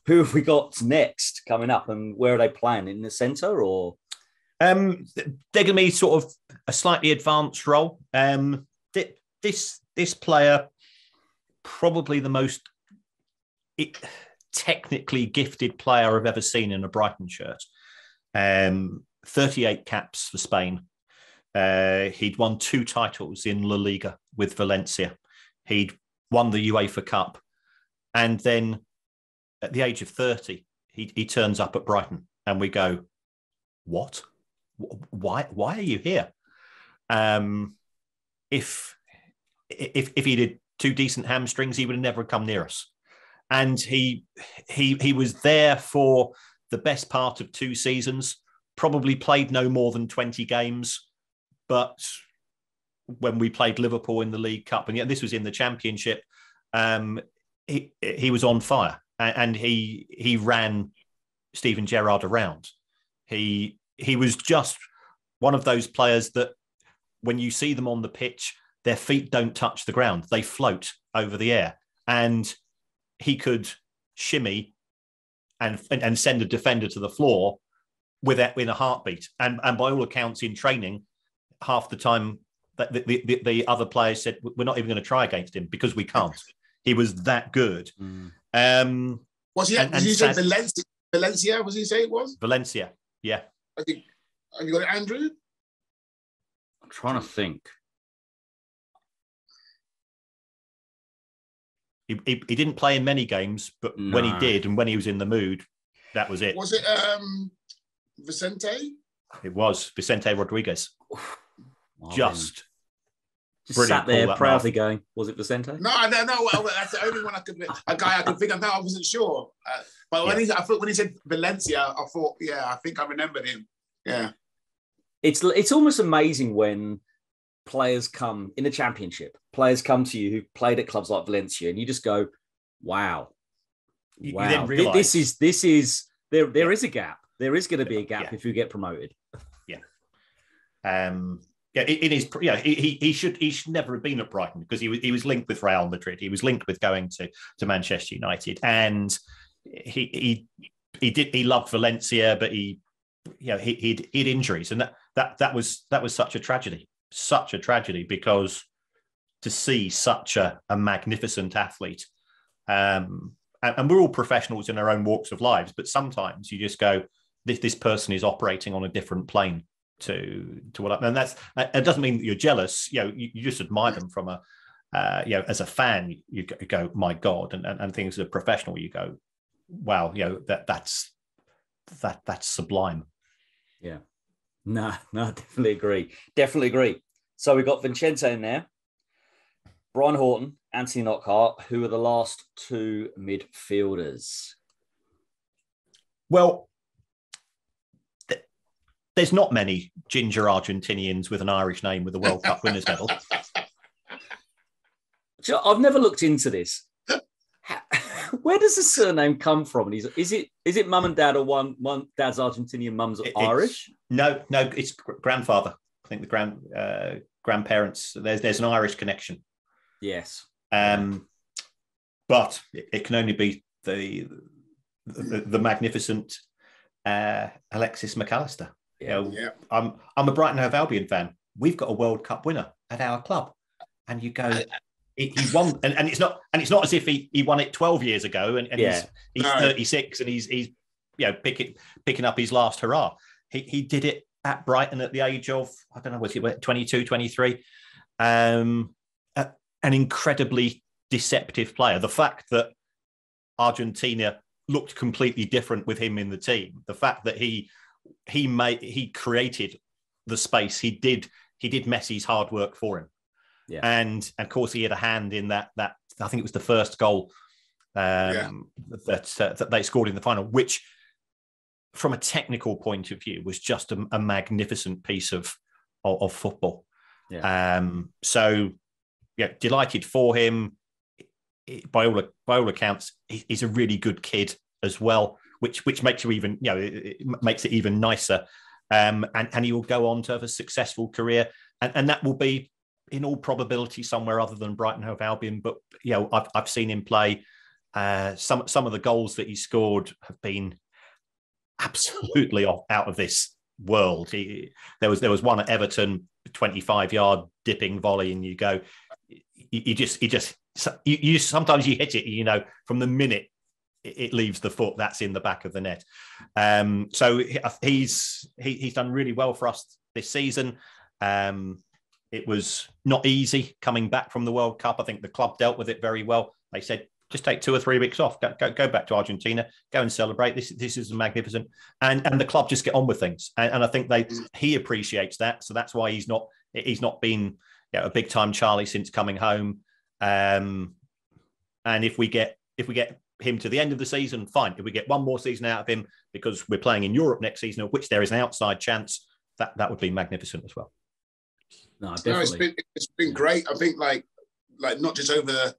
who have we got next coming up, and where are they playing? In the centre, or? They're going to be sort of a slightly advanced role. This player, probably the most technically gifted player I've ever seen in a Brighton shirt. 38 caps for Spain. He'd won 2 titles in La Liga with Valencia. He'd won the UEFA Cup. And then at the age of 30, he turns up at Brighton, and we go, what? Why are you here? If he did 2 decent hamstrings, he would have never come near us. And he was there for the best part of 2 seasons, probably played no more than 20 games. But when we played Liverpool in the League Cup, and this was in the Championship, he was on fire, and he ran Steven Gerrard around. He was just one of those players that when you see them on the pitch, their feet don't touch the ground. They float over the air. And he could shimmy and send a defender to the floor in a heartbeat. And by all accounts, in training, half the time that the other players said, we're not even going to try against him because we can't. He was that good. Was he? Did you say Valencia? Valencia? Was he say it was Valencia? Yeah. I think. Have you got it, Andrew? I'm trying to think. He didn't play in many games, but when he did, and when he was in the mood, that was it. Was it Vicente? It was Vicente Rodriguez. Just sat there proudly going, was it Vicente? No. Well, that's the only one a guy I could think of. No, I wasn't sure. But when he said Valencia, I thought, I think I remembered him. Yeah. It's almost amazing when players come in the championship, players come to you who played at clubs like Valencia, and you just go, wow. You then realise this is there is a gap. There is going to be a gap if you get promoted. He should never have been at Brighton because he was linked with Real Madrid. He was linked with going to Manchester United, and he loved Valencia, but he'd injuries, and that was such a tragedy because to see such a magnificent athlete, and we're all professionals in our own walks of lives, but sometimes you just go, this person is operating on a different plane to what, and it doesn't mean that you're jealous. You just admire them from as a fan, you go, my God, and things as a professional, you go, wow, that's sublime. Yeah. No, definitely agree. So we've got Vincenzo in there, Brian Horton, Anthony Knockhart, who are the last two midfielders. Well, there's not many ginger Argentinians with an Irish name with a World Cup winners medal. I've never looked into this. Where does the surname come from? Is it mum and dad, or one dad's Argentinian, mum's Irish? No, it's grandfather. I think the grandparents. There's an Irish connection. Yes. But it can only be the magnificent Alexis McAllister. I'm a Brighton Hove Albion fan. We've got a World Cup winner at our club, and you go, he won, and it's not as if he won it 12 years ago, and he's 36 and he's picking up his last hurrah. He did it at Brighton at the age of, I don't know, was it 22, 23? An incredibly deceptive player. The fact that Argentina looked completely different with him in the team, the fact that he created the space, he did Messi's hard work for him. Yeah. And of course he had a hand in that I think it was the first goal that they scored in the final, which from a technical point of view was just a magnificent piece of football. Yeah. Delighted for him. By all accounts, he's a really good kid as well, which makes you even, it makes it even nicer. And he will go on to have a successful career, and that will be in all probability somewhere other than Brighton Hove Albion. But I've seen him play. Some of the goals that he scored have been absolutely out of this world. There was one at Everton, 25-yard dipping volley, and you go, you sometimes you hit it, from the minute it leaves the foot, that's in the back of the net. So he's done really well for us this season. It was not easy coming back from the World Cup. I think the club dealt with it very well. They said, just take 2 or 3 weeks off, go back to Argentina, go and celebrate. This is magnificent. And the club just get on with things. And I think he appreciates that. So that's why he's not been a big time Charlie since coming home. And if we get him to the end of the season, fine. If we get one more season out of him because we're playing in Europe next season, of which there is an outside chance, that would be magnificent as well. No, it's been great. I think like not just over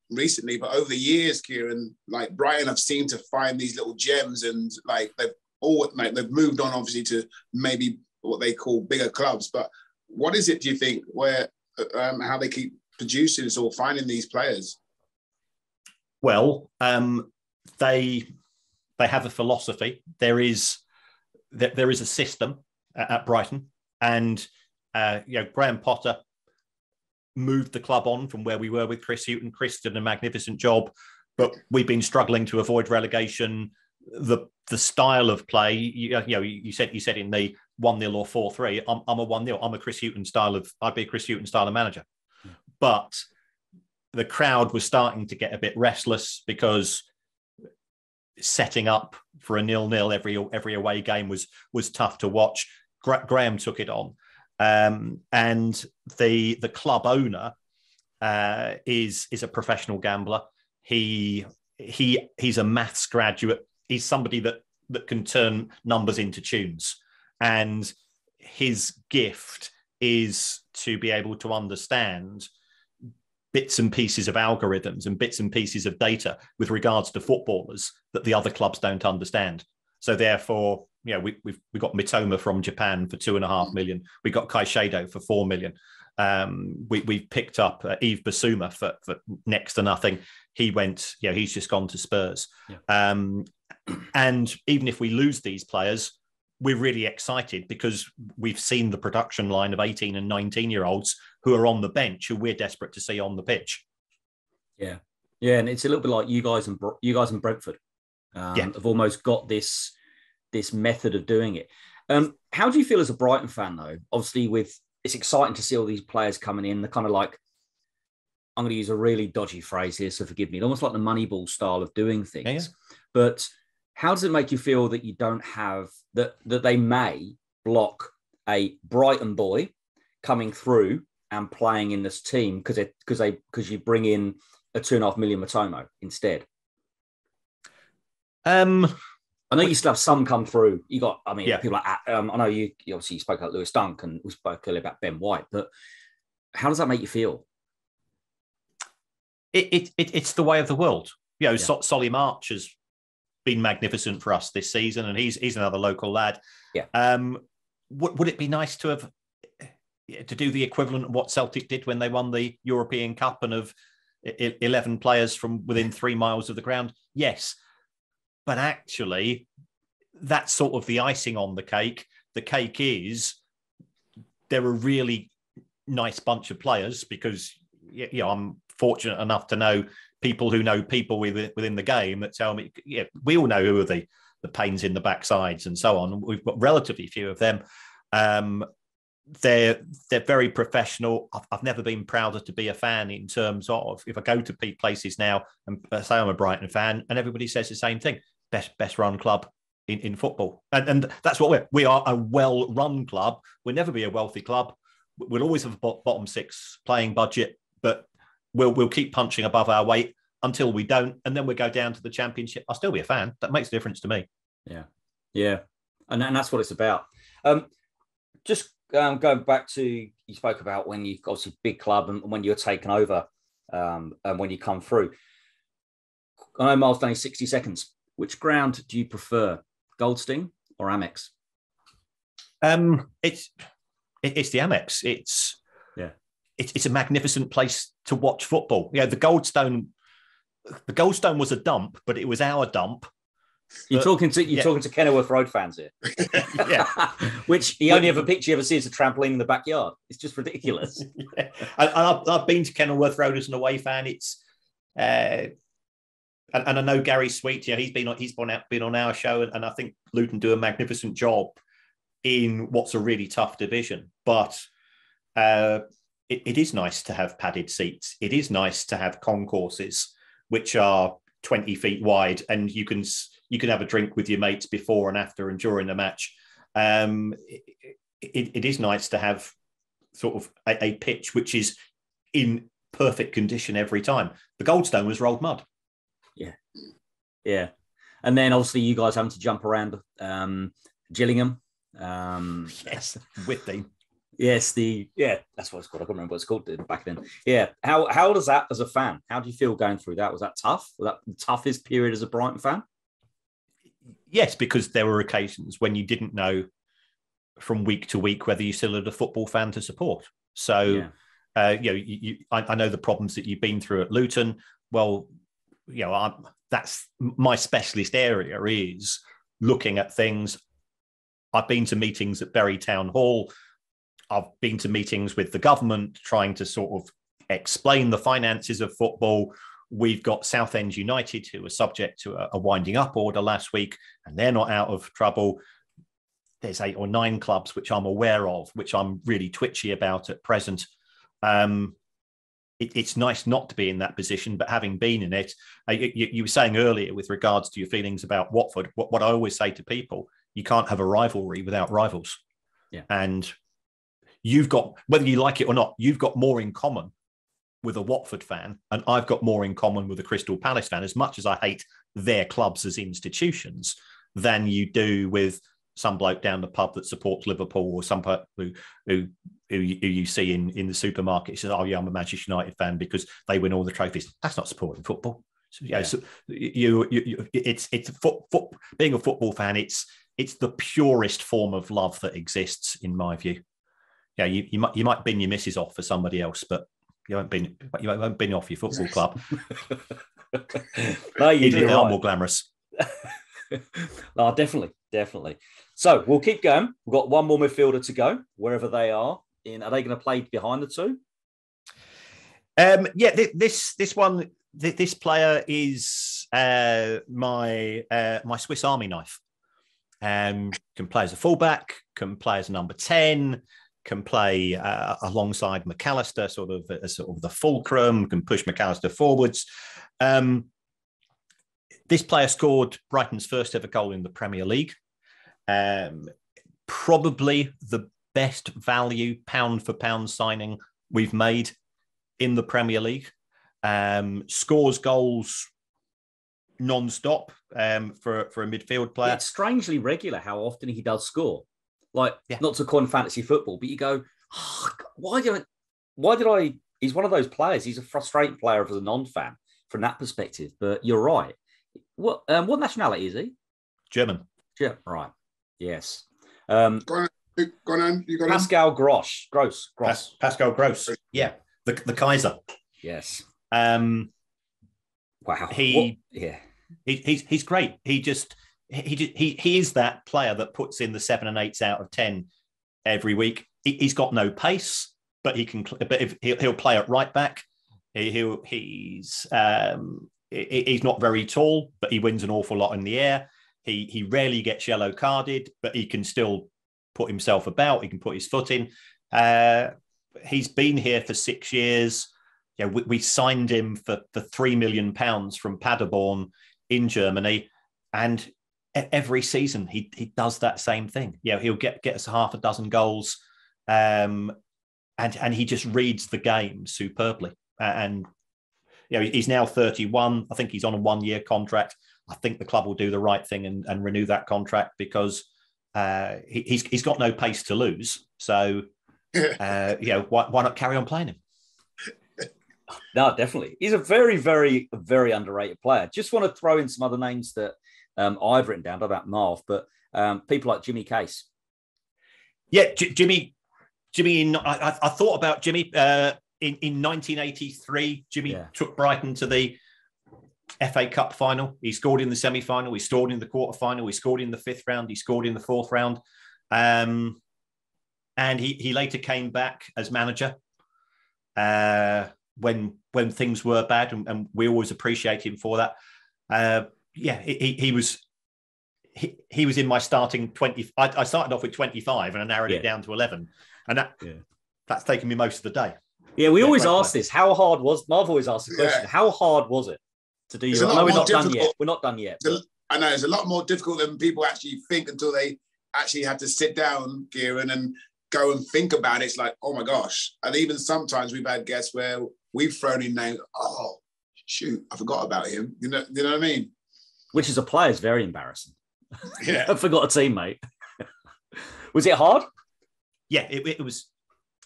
recently, but over the years, Kieran, Brighton have seemed to find these little gems, and they've moved on obviously to maybe what they call bigger clubs. But what is it, do you think, where how they keep producing or finding these players? Well, they have a philosophy. There is a system at Brighton, and Graham Potter moved the club on from where we were with Chris Hughton. Chris did a magnificent job, but we've been struggling to avoid relegation. The style of play, you said in the 1-0 or 4-3. I'm a 1-0. I'm a Chris Hughton style of. I'd be a Chris Hughton style of manager, but the crowd was starting to get a bit restless because setting up for a 0-0 every away game was tough to watch. Graham took it on, and the club owner is a professional gambler. He's a maths graduate. He's somebody that can turn numbers into tunes, and his gift is to be able to understand bits and pieces of algorithms and bits and pieces of data with regards to footballers that the other clubs don't understand. So therefore, we've got Mitoma from Japan for 2.5 million. We got Caicedo for 4 million. We've picked up Yves Bissouma for next to nothing. He went, he's just gone to Spurs. Yeah. And even if we lose these players, we're really excited because we've seen the production line of 18 and 19-year-olds who are on the bench, who we're desperate to see on the pitch. Yeah, and it's a little bit like you guys and Brentford. Have almost got this method of doing it. How do you feel as a Brighton fan, though? Obviously, it's exciting to see all these players coming in. They're kind of like, I'm going to use a really dodgy phrase here, so forgive me. Almost like the Moneyball style of doing things. Yeah. But how does it make you feel that you don't have that they may block a Brighton boy coming through and playing in this team because you bring in a 2.5 million Matoma instead? I know you still have some come through. You got, people like I know you obviously spoke about Lewis Dunk, and we spoke earlier about Ben White, but how does that make you feel? It's the way of the world. Solly March has been magnificent for us this season, and he's another local lad. Yeah. Would it be nice to do the equivalent of what Celtic did when they won the European Cup and of 11 players from within 3 miles of the ground? Yes. But actually, that's sort of the icing on the cake. The cake is they're a really nice bunch of players because I'm fortunate enough to know people who know people within the game that tell me, we all know who are the pains in the backsides and so on. We've got relatively few of them. They're very professional. I've never been prouder to be a fan in terms of if I go to places now and say I'm a Brighton fan and everybody says the same thing, best run club in football. And that's what we are, a well-run club. We'll never be a wealthy club. We'll always have a bottom six playing budget, but we'll keep punching above our weight until we don't, and then we go down to the Championship. I'll still be a fan. That makes a difference to me. Yeah, and that's what it's about. Just going back to, you spoke about when you obviously big club and when you're taken over, and when you come through. I know Miles, only 60 seconds. Which ground do you prefer, Goldstein or Amex? It's the Amex. It's a magnificent place to watch football. The Goldstone was a dump, but it was our dump. You're talking to Kenilworth Road fans here. Yeah. Which the only other picture you ever see is a trampoline in the backyard. It's just ridiculous. Yeah. I've been to Kenilworth Road as an away fan. It's and I know Gary Sweet, he's been on our show, and I think Luton do a magnificent job in what's a really tough division. But it is nice to have padded seats. It is nice to have concourses which are 20 feet wide, and you can have a drink with your mates before and after and during the match. It is nice to have sort of a pitch which is in perfect condition every time. The Goldstone was rolled mud. Yeah. And then obviously you guys having to jump around Gillingham. Yes, Whitby. Yes, that's what it's called. I can't remember what it's called back then. Yeah. How does that as a fan? How do you feel going through that? Was that tough? Was that the toughest period as a Brighton fan? Yes, because there were occasions when you didn't know from week to week whether you still had a football fan to support. So, I know the problems that you've been through at Luton. Well, that's my specialist area, is looking at things. I've been to meetings at Bury Town Hall. I've been to meetings with the government trying to sort of explain the finances of football. We've got Southend United, who were subject to a winding up order last week, and they're not out of trouble. There's 8 or 9 clubs which I'm aware of, which I'm really twitchy about at present. It's nice not to be in that position, but having been in it, you were saying earlier with regards to your feelings about Watford, what I always say to people, you can't have a rivalry without rivals. Yeah. And you've got, whether you like it or not, you've got more in common with a Watford fan, and I've got more in common with a Crystal Palace fan, as much as I hate their clubs as institutions, than you do with some bloke down the pub that supports Liverpool, or some who you see in the supermarket. He says, "Oh yeah, I'm a Manchester United fan because they win all the trophies." That's not supporting football. So, so it's being a football fan. It's the purest form of love that exists, in my view. Yeah, you might bin your missus off for somebody else, but you won't bin off your football club. No, you do. They are more glamorous. No, definitely. So we'll keep going. We've got one more midfielder to go, wherever they are. Are they going to play behind the two? This player is my Swiss Army knife. Can play as a fullback, can play as a number 10, can play alongside McAllister, sort of the fulcrum, can push McAllister forwards. This player scored Brighton's first ever goal in the Premier League. Probably the best value pound for pound signing we've made in the Premier League. Scores goals non-stop for a midfield player. Yeah, it's strangely regular how often he does score. Not to coin fantasy football, but you go, oh, why did I? He's one of those players. He's a frustrating player as a non-fan from that perspective. But you're right. What nationality is he? German. Yeah, right. Yes. Go on. You got Pascal Gross. Pascal Gross. Yeah. The Kaiser. Yes. Wow. He's great. He is that player that puts in the 7 and 8s out of 10 every week. He's got no pace, but he'll play at right back. He's not very tall, but he wins an awful lot in the air. He rarely gets yellow carded, but he can still put himself about. He can put his foot in. He's been here for 6 years. Yeah, we signed him for £3 million from Paderborn in Germany, and every season he does that same thing. Yeah, he'll get us half a dozen goals, and he just reads the game superbly. And he's now 31. I think he's on a 1-year contract. I think the club will do the right thing and renew that contract because he's got no pace to lose. So why not carry on playing him? No, definitely. He's a very, very, very underrated player. Just want to throw in some other names that I've written down about Marv, but people like Jimmy Case. Yeah, Jimmy. I thought about Jimmy in 1983. Jimmy took Brighton to the FA Cup final. He scored in the semi-final. He scored in the quarter-final. He scored in the 5th round. He scored in the 4th round. And he later came back as manager when things were bad, and we always appreciate him for that. He was in my starting 20. I started off with 25 and I narrowed it down to 11, and that's taken me most of the day. Yeah, we always ask this. How hard was? Marv always asks the question. How hard was it to do? No, we're not done yet. We're not done yet. I know it's a lot more difficult than people actually think until they actually have to sit down, Kieran, and go and think about it. It's like, oh my gosh. And even sometimes we've had guests where we've thrown in names. Oh, shoot, I forgot about him. You know what I mean? Which as a player is very embarrassing. Yeah. I forgot a teammate. Was it hard? Yeah, it was.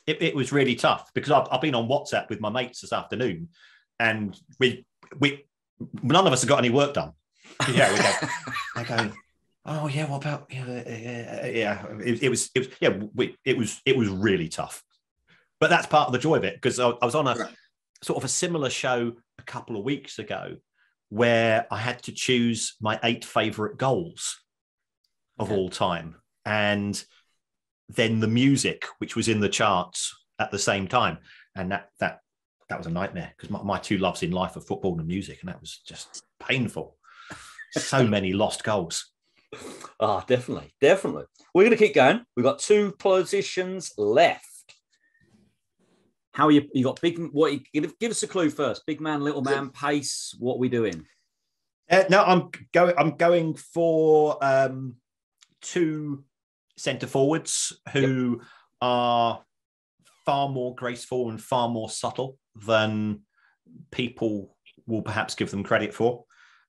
It was really tough because I've been on WhatsApp with my mates this afternoon, and we none of us have got any work done. Yeah, I go. Oh yeah, what about It was really tough, but that's part of the joy of it because I was on a sort of a similar show a couple of weeks ago where I had to choose my 8 favourite goals of all time. And then the music, which was in the charts at the same time. And that was a nightmare, because my 2 loves in life are football and music, and that was just painful. So many lost goals. Ah, definitely. We're going to keep going. We've got 2 positions left. How are you? You got big. What? Give us a clue first. Big man, little man, pace. What are we doing? No, I'm going for 2 centre forwards who are far more graceful and far more subtle than people will perhaps give them credit for.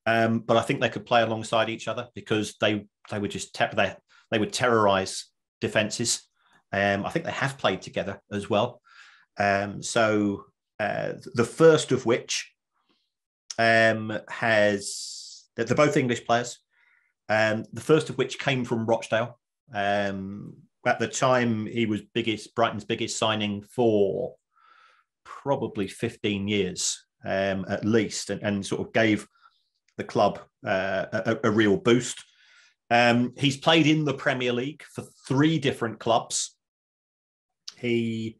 But I think they could play alongside each other, because they would just they would terrorise defences. I think they have played together as well. So the first of which they're both English players. The first of which came from Rochdale. At the time, he was Brighton's biggest signing for probably 15 years at least, and sort of gave the club a real boost. He's played in the Premier League for 3 different clubs. He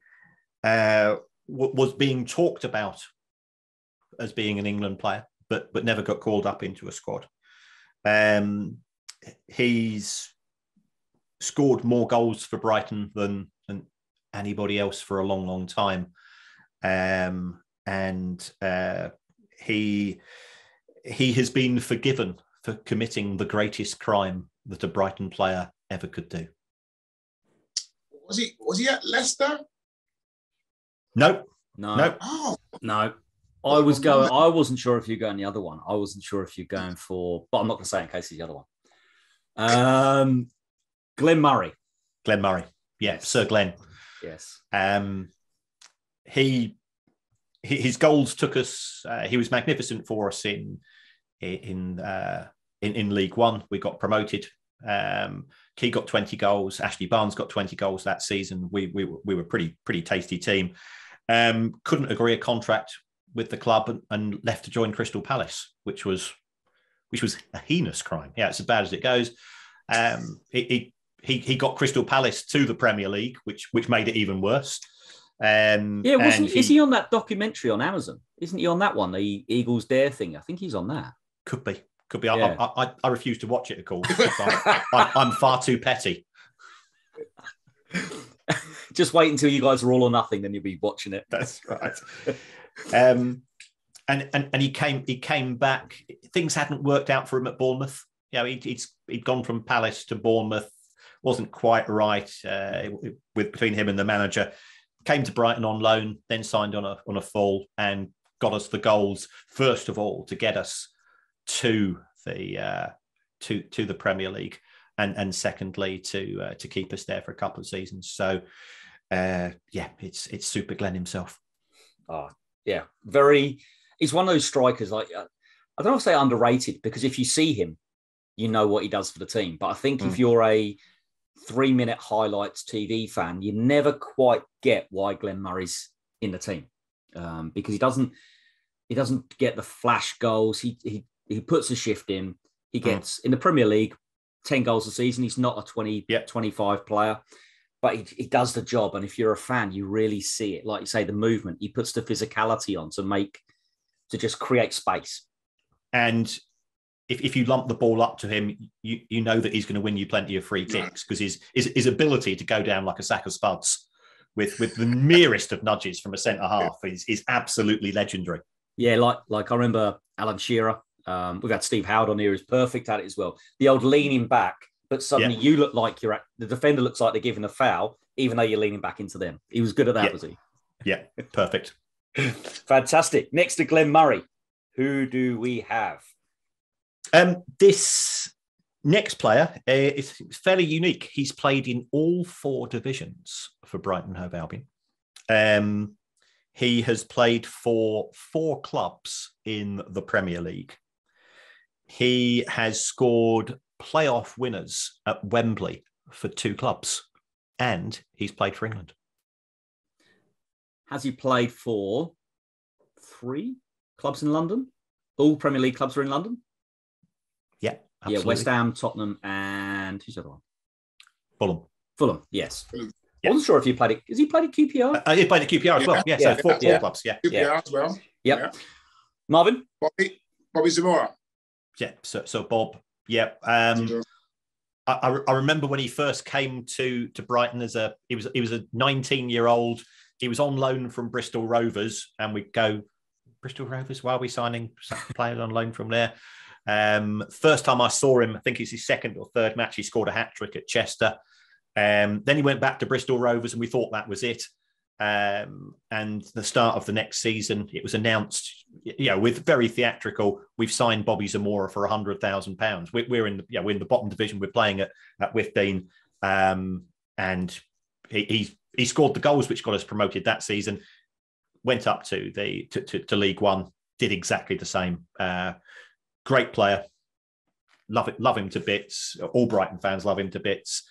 was being talked about as being an England player, but never got called up into a squad. He's scored more goals for Brighton than anybody else for a long, long time. And he has been forgiven for committing the greatest crime that a Brighton player ever could do. Was he at Leicester? No. Oh. No. I wasn't sure if you're going the other one. I wasn't sure if you're going for, but I'm not going to say in case it's the other one. Glenn Murray. Glenn Murray. Yeah, Sir Glenn. Yes. His goals took us. He was magnificent for us in League One. We got promoted. Key got 20 goals. Ashley Barnes got 20 goals that season. We were a pretty tasty team. Couldn't agree a contract with the club and left to join Crystal Palace, which was a heinous crime. Yeah, it's as bad as it goes. He got Crystal Palace to the Premier League, which made it even worse. Is he on that documentary on Amazon? Isn't he on that one, the Eagles Dare thing? I think he's on that. Could be. Yeah. I refuse to watch it, of course. I'm far too petty. Just wait until you guys are all or nothing, then you'll be watching it. That's right. And he came back. Things hadn't worked out for him at Bournemouth. He'd gone from Palace to Bournemouth. Wasn't quite right between him and the manager. Came to Brighton on loan, then signed on a full, and got us the goals first of all to get us to the Premier League, and secondly to keep us there for a couple of seasons. So it's Super Glenn himself. Oh yeah, he's one of those strikers. Like I don't want to say underrated, because if you see him, you know what he does for the team. But I think if you're a 3-minute highlights TV fan, you never quite get why Glenn Murray's in the team, because he doesn't get the flash goals. He puts a shift in. He gets in the Premier League 10 goals a season. He's not a 25 player, but he does the job. And if you're a fan, you really see it. Like you say, the movement, he puts the physicality on to just create space. And if you lump the ball up to him, you know that he's going to win you plenty of free kicks, because his ability to go down like a sack of spuds with the merest of nudges from a centre half is absolutely legendary. Yeah, like I remember Alan Shearer. We've had Steve Howard on here, who's perfect at it as well. The old leaning back, but suddenly you look like the defender looks like they're giving a foul, even though you're leaning back into them. He was good at that, was he? Yeah, perfect. Fantastic. Next to Glenn Murray, who do we have? This next player is fairly unique. He's played in all 4 divisions for Brighton Hove Albion. He has played for 4 clubs in the Premier League. He has scored playoff winners at Wembley for 2 clubs, and he's played for England. Has he played for 3 clubs in London? all Premier League clubs are in London? Yeah, absolutely. Yeah, West Ham, Tottenham, and who's the other one? Fulham, yes. Fulham. I wasn't sure if he played it. Has he played at QPR? He played at QPR as well. Yeah, so four clubs. Yeah. QPR as well. Yep. Yeah. Marvin? Bobby Zamora. Yeah, so Bob. Yeah. I remember when he first came to Brighton he was a 19-year-old. He was on loan from Bristol Rovers, and we'd go, Bristol Rovers, why are we signing players on loan from there? First time I saw him, I think it's his second or third match, he scored a hat-trick at Chester. Then he went back to Bristol Rovers, and we thought that was it. And the start of the next season, it was announced, with very theatrical, we've signed Bobby Zamora for £100,000. We're in the bottom division. We're playing at Withdean, and he scored the goals which got us promoted that season. Went up to League One, did exactly the same. Great player, love him to bits. All Brighton fans love him to bits.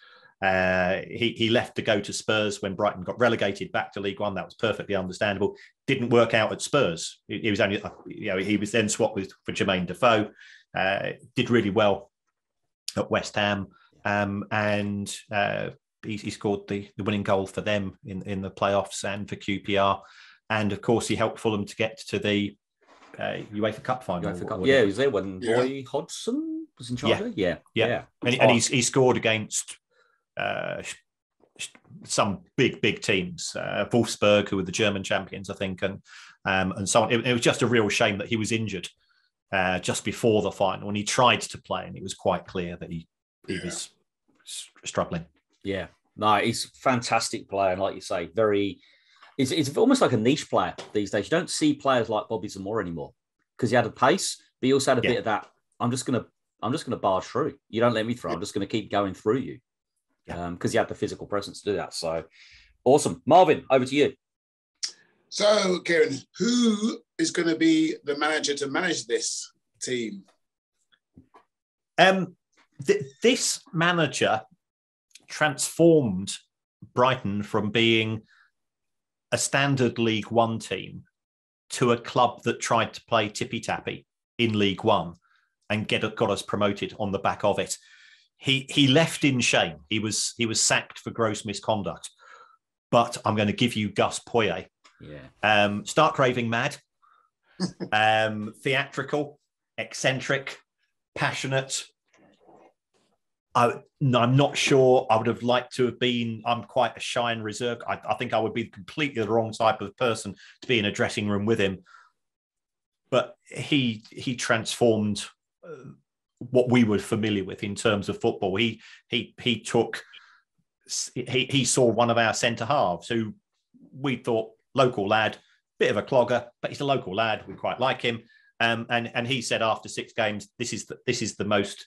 He left to go to Spurs when Brighton got relegated back to League One. That was perfectly understandable. Didn't work out at Spurs. He was only, he was then swapped for Jermaine Defoe. Did really well at West Ham, and he scored the winning goal for them in the playoffs and for QPR. And of course, he helped Fulham to get to the UEFA Cup final. He was there when Roy Hodgson was in charge. Yeah. And he scored against some big teams, Wolfsburg, who were the German champions, I think, and so on. It was just a real shame that he was injured just before the final, and he tried to play, and it was quite clear that he was struggling. Yeah, no, he's a fantastic player, and like you say, it's almost like a niche player these days. You don't see players like Bobby Zamora anymore because he had a pace, but he also had a bit of that. I'm just gonna barge through. You don't let me through. I'm just gonna keep going through you. Because he had the physical presence to do that. So awesome. Marvin, over to you. So, Kieran, who is going to be the manager to manage this team? This manager transformed Brighton from being a standard League One team to a club that tried to play tippy-tappy in League One and got us promoted on the back of it. He left in shame. He was sacked for gross misconduct. But I'm going to give you Gus Poyet. Yeah. Stark raving mad, theatrical, eccentric, passionate. I'm not sure I would have liked to have been. I'm quite shy and reserved. I think I would be completely the wrong type of person to be in a dressing room with him. But he transformed what we were familiar with in terms of football. He saw one of our centre halves who we thought local lad, bit of a clogger, but he's a local lad. We quite like him. And he said after 6 games, this is the most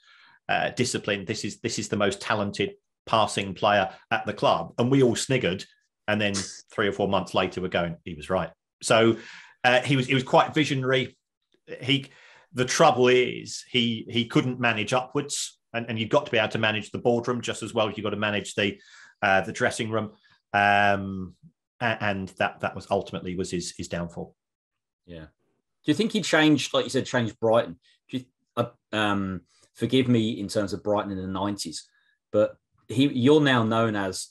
disciplined. This is the most talented passing player at the club. And we all sniggered. And then 3 or 4 months later, we're going, he was right. So he was quite visionary. The trouble is he couldn't manage upwards, and you've got to be able to manage the boardroom just as well as you've got to manage the dressing room, and that was ultimately his downfall. Yeah. Do you think he changed, like you said, changed Brighton? Do you, forgive me in terms of Brighton in the 90s, but you're now known as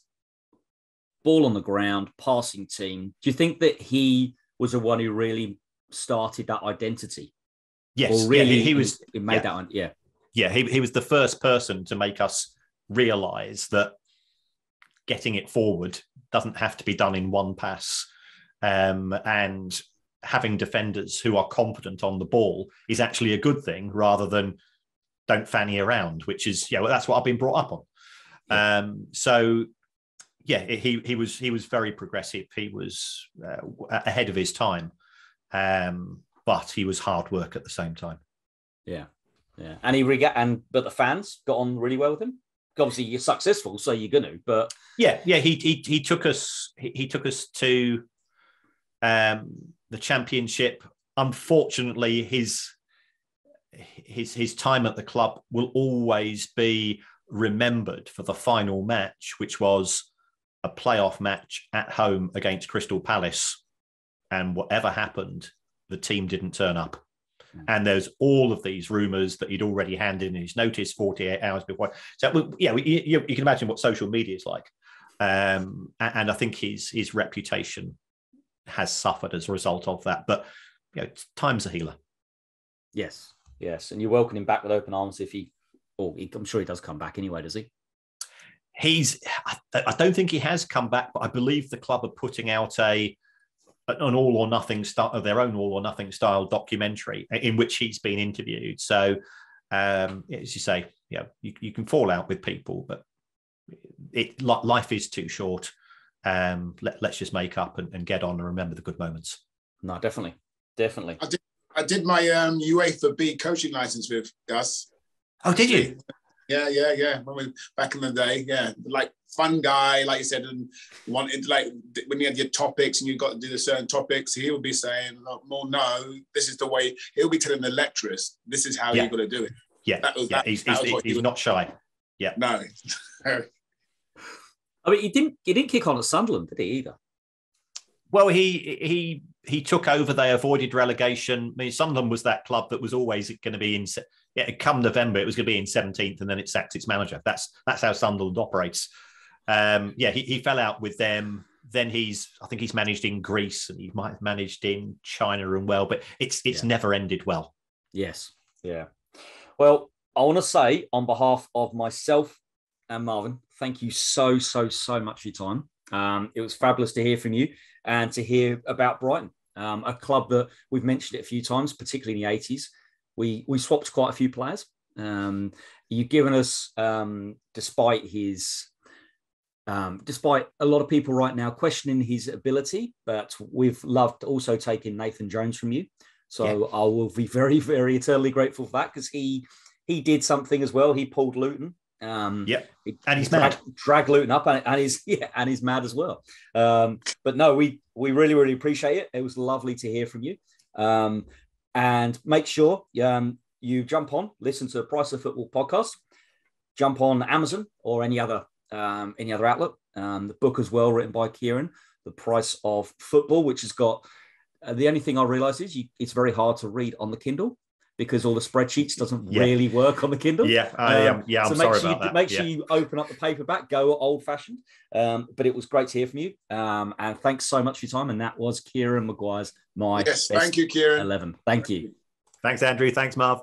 ball on the ground, passing team. Do you think that he was the one who really started that identity? Yes, or really, he was. He made that one. Yeah, he was the first person to make us realise that getting it forward doesn't have to be done in one pass, and having defenders who are confident on the ball is actually a good thing rather than don't fanny around, which is that's what I've been brought up on. Yeah. He was very progressive. He was ahead of his time. But he was hard work at the same time. Yeah. And but the fans got on really well with him. Obviously, you're successful, so you're going to. But he took us. He took us to the Championship. Unfortunately, his time at the club will always be remembered for the final match, which was a playoff match at home against Crystal Palace, and whatever happened, the team didn't turn up. And there's all of these rumours that he'd already handed in his notice 48 hours before. So, you can imagine what social media is like. And I think his reputation has suffered as a result of that. But time's a healer. Yes. And you welcome him back with open arms if I'm sure he does come back anyway, does he? I don't think he has come back, but I believe the club are putting out an all or nothing style of their own all or nothing style documentary in which he's been interviewed. So, as you say, you can fall out with people, but life is too short. Let's just make up and get on and remember the good moments. No, definitely. I did my UEFA B coaching license with Gus. Oh, did you? Yeah. Back in the day, like fun guy, like you said, and wanted like when you had your topics and you got to do the certain topics, he would be saying, "Well, no, this is the way." He'll be telling the lecturers, "This is how you've got to do it." Yeah, he's not shy. Yeah, no. I mean, he didn't kick on at Sunderland, did he either? Well, he took over. They avoided relegation. I mean, Sunderland was that club that was always going to be in. Come November, it was going to be in 17th, and then it sacked its manager. That's how Sunderland operates. He fell out with them. Then I think he's managed in Greece, and he might have managed in China and well, but it's never ended well. Yes, yeah. Well, I want to say on behalf of myself and Marvin, thank you so much for your time. It was fabulous to hear from you and to hear about Brighton, a club that we've mentioned it a few times, particularly in the 80s. We swapped quite a few players. You've given us, despite a lot of people right now questioning his ability, but we've loved also taking Nathan Jones from you. So I will be very, very eternally grateful for that, because he did something as well. He pulled Luton. And he's mad. Drag Luton up, and he's mad as well. But no, we really, really appreciate it. It was lovely to hear from you. And make sure you jump on, listen to the Price of Football podcast. Jump on Amazon or any other outlet. The book as well, written by Kieran, The Price of Football, which has got the only thing I realise is it's very hard to read on the Kindle, because all the spreadsheets doesn't really work on the Kindle. I'm sorry about that. Make sure you open up the paperback, go old fashioned. But it was great to hear from you. And thanks so much for your time. And that was Kieran Maguire's thank you, Kieran. 11. Thank you. Thanks, Andrew. Thanks, Marv.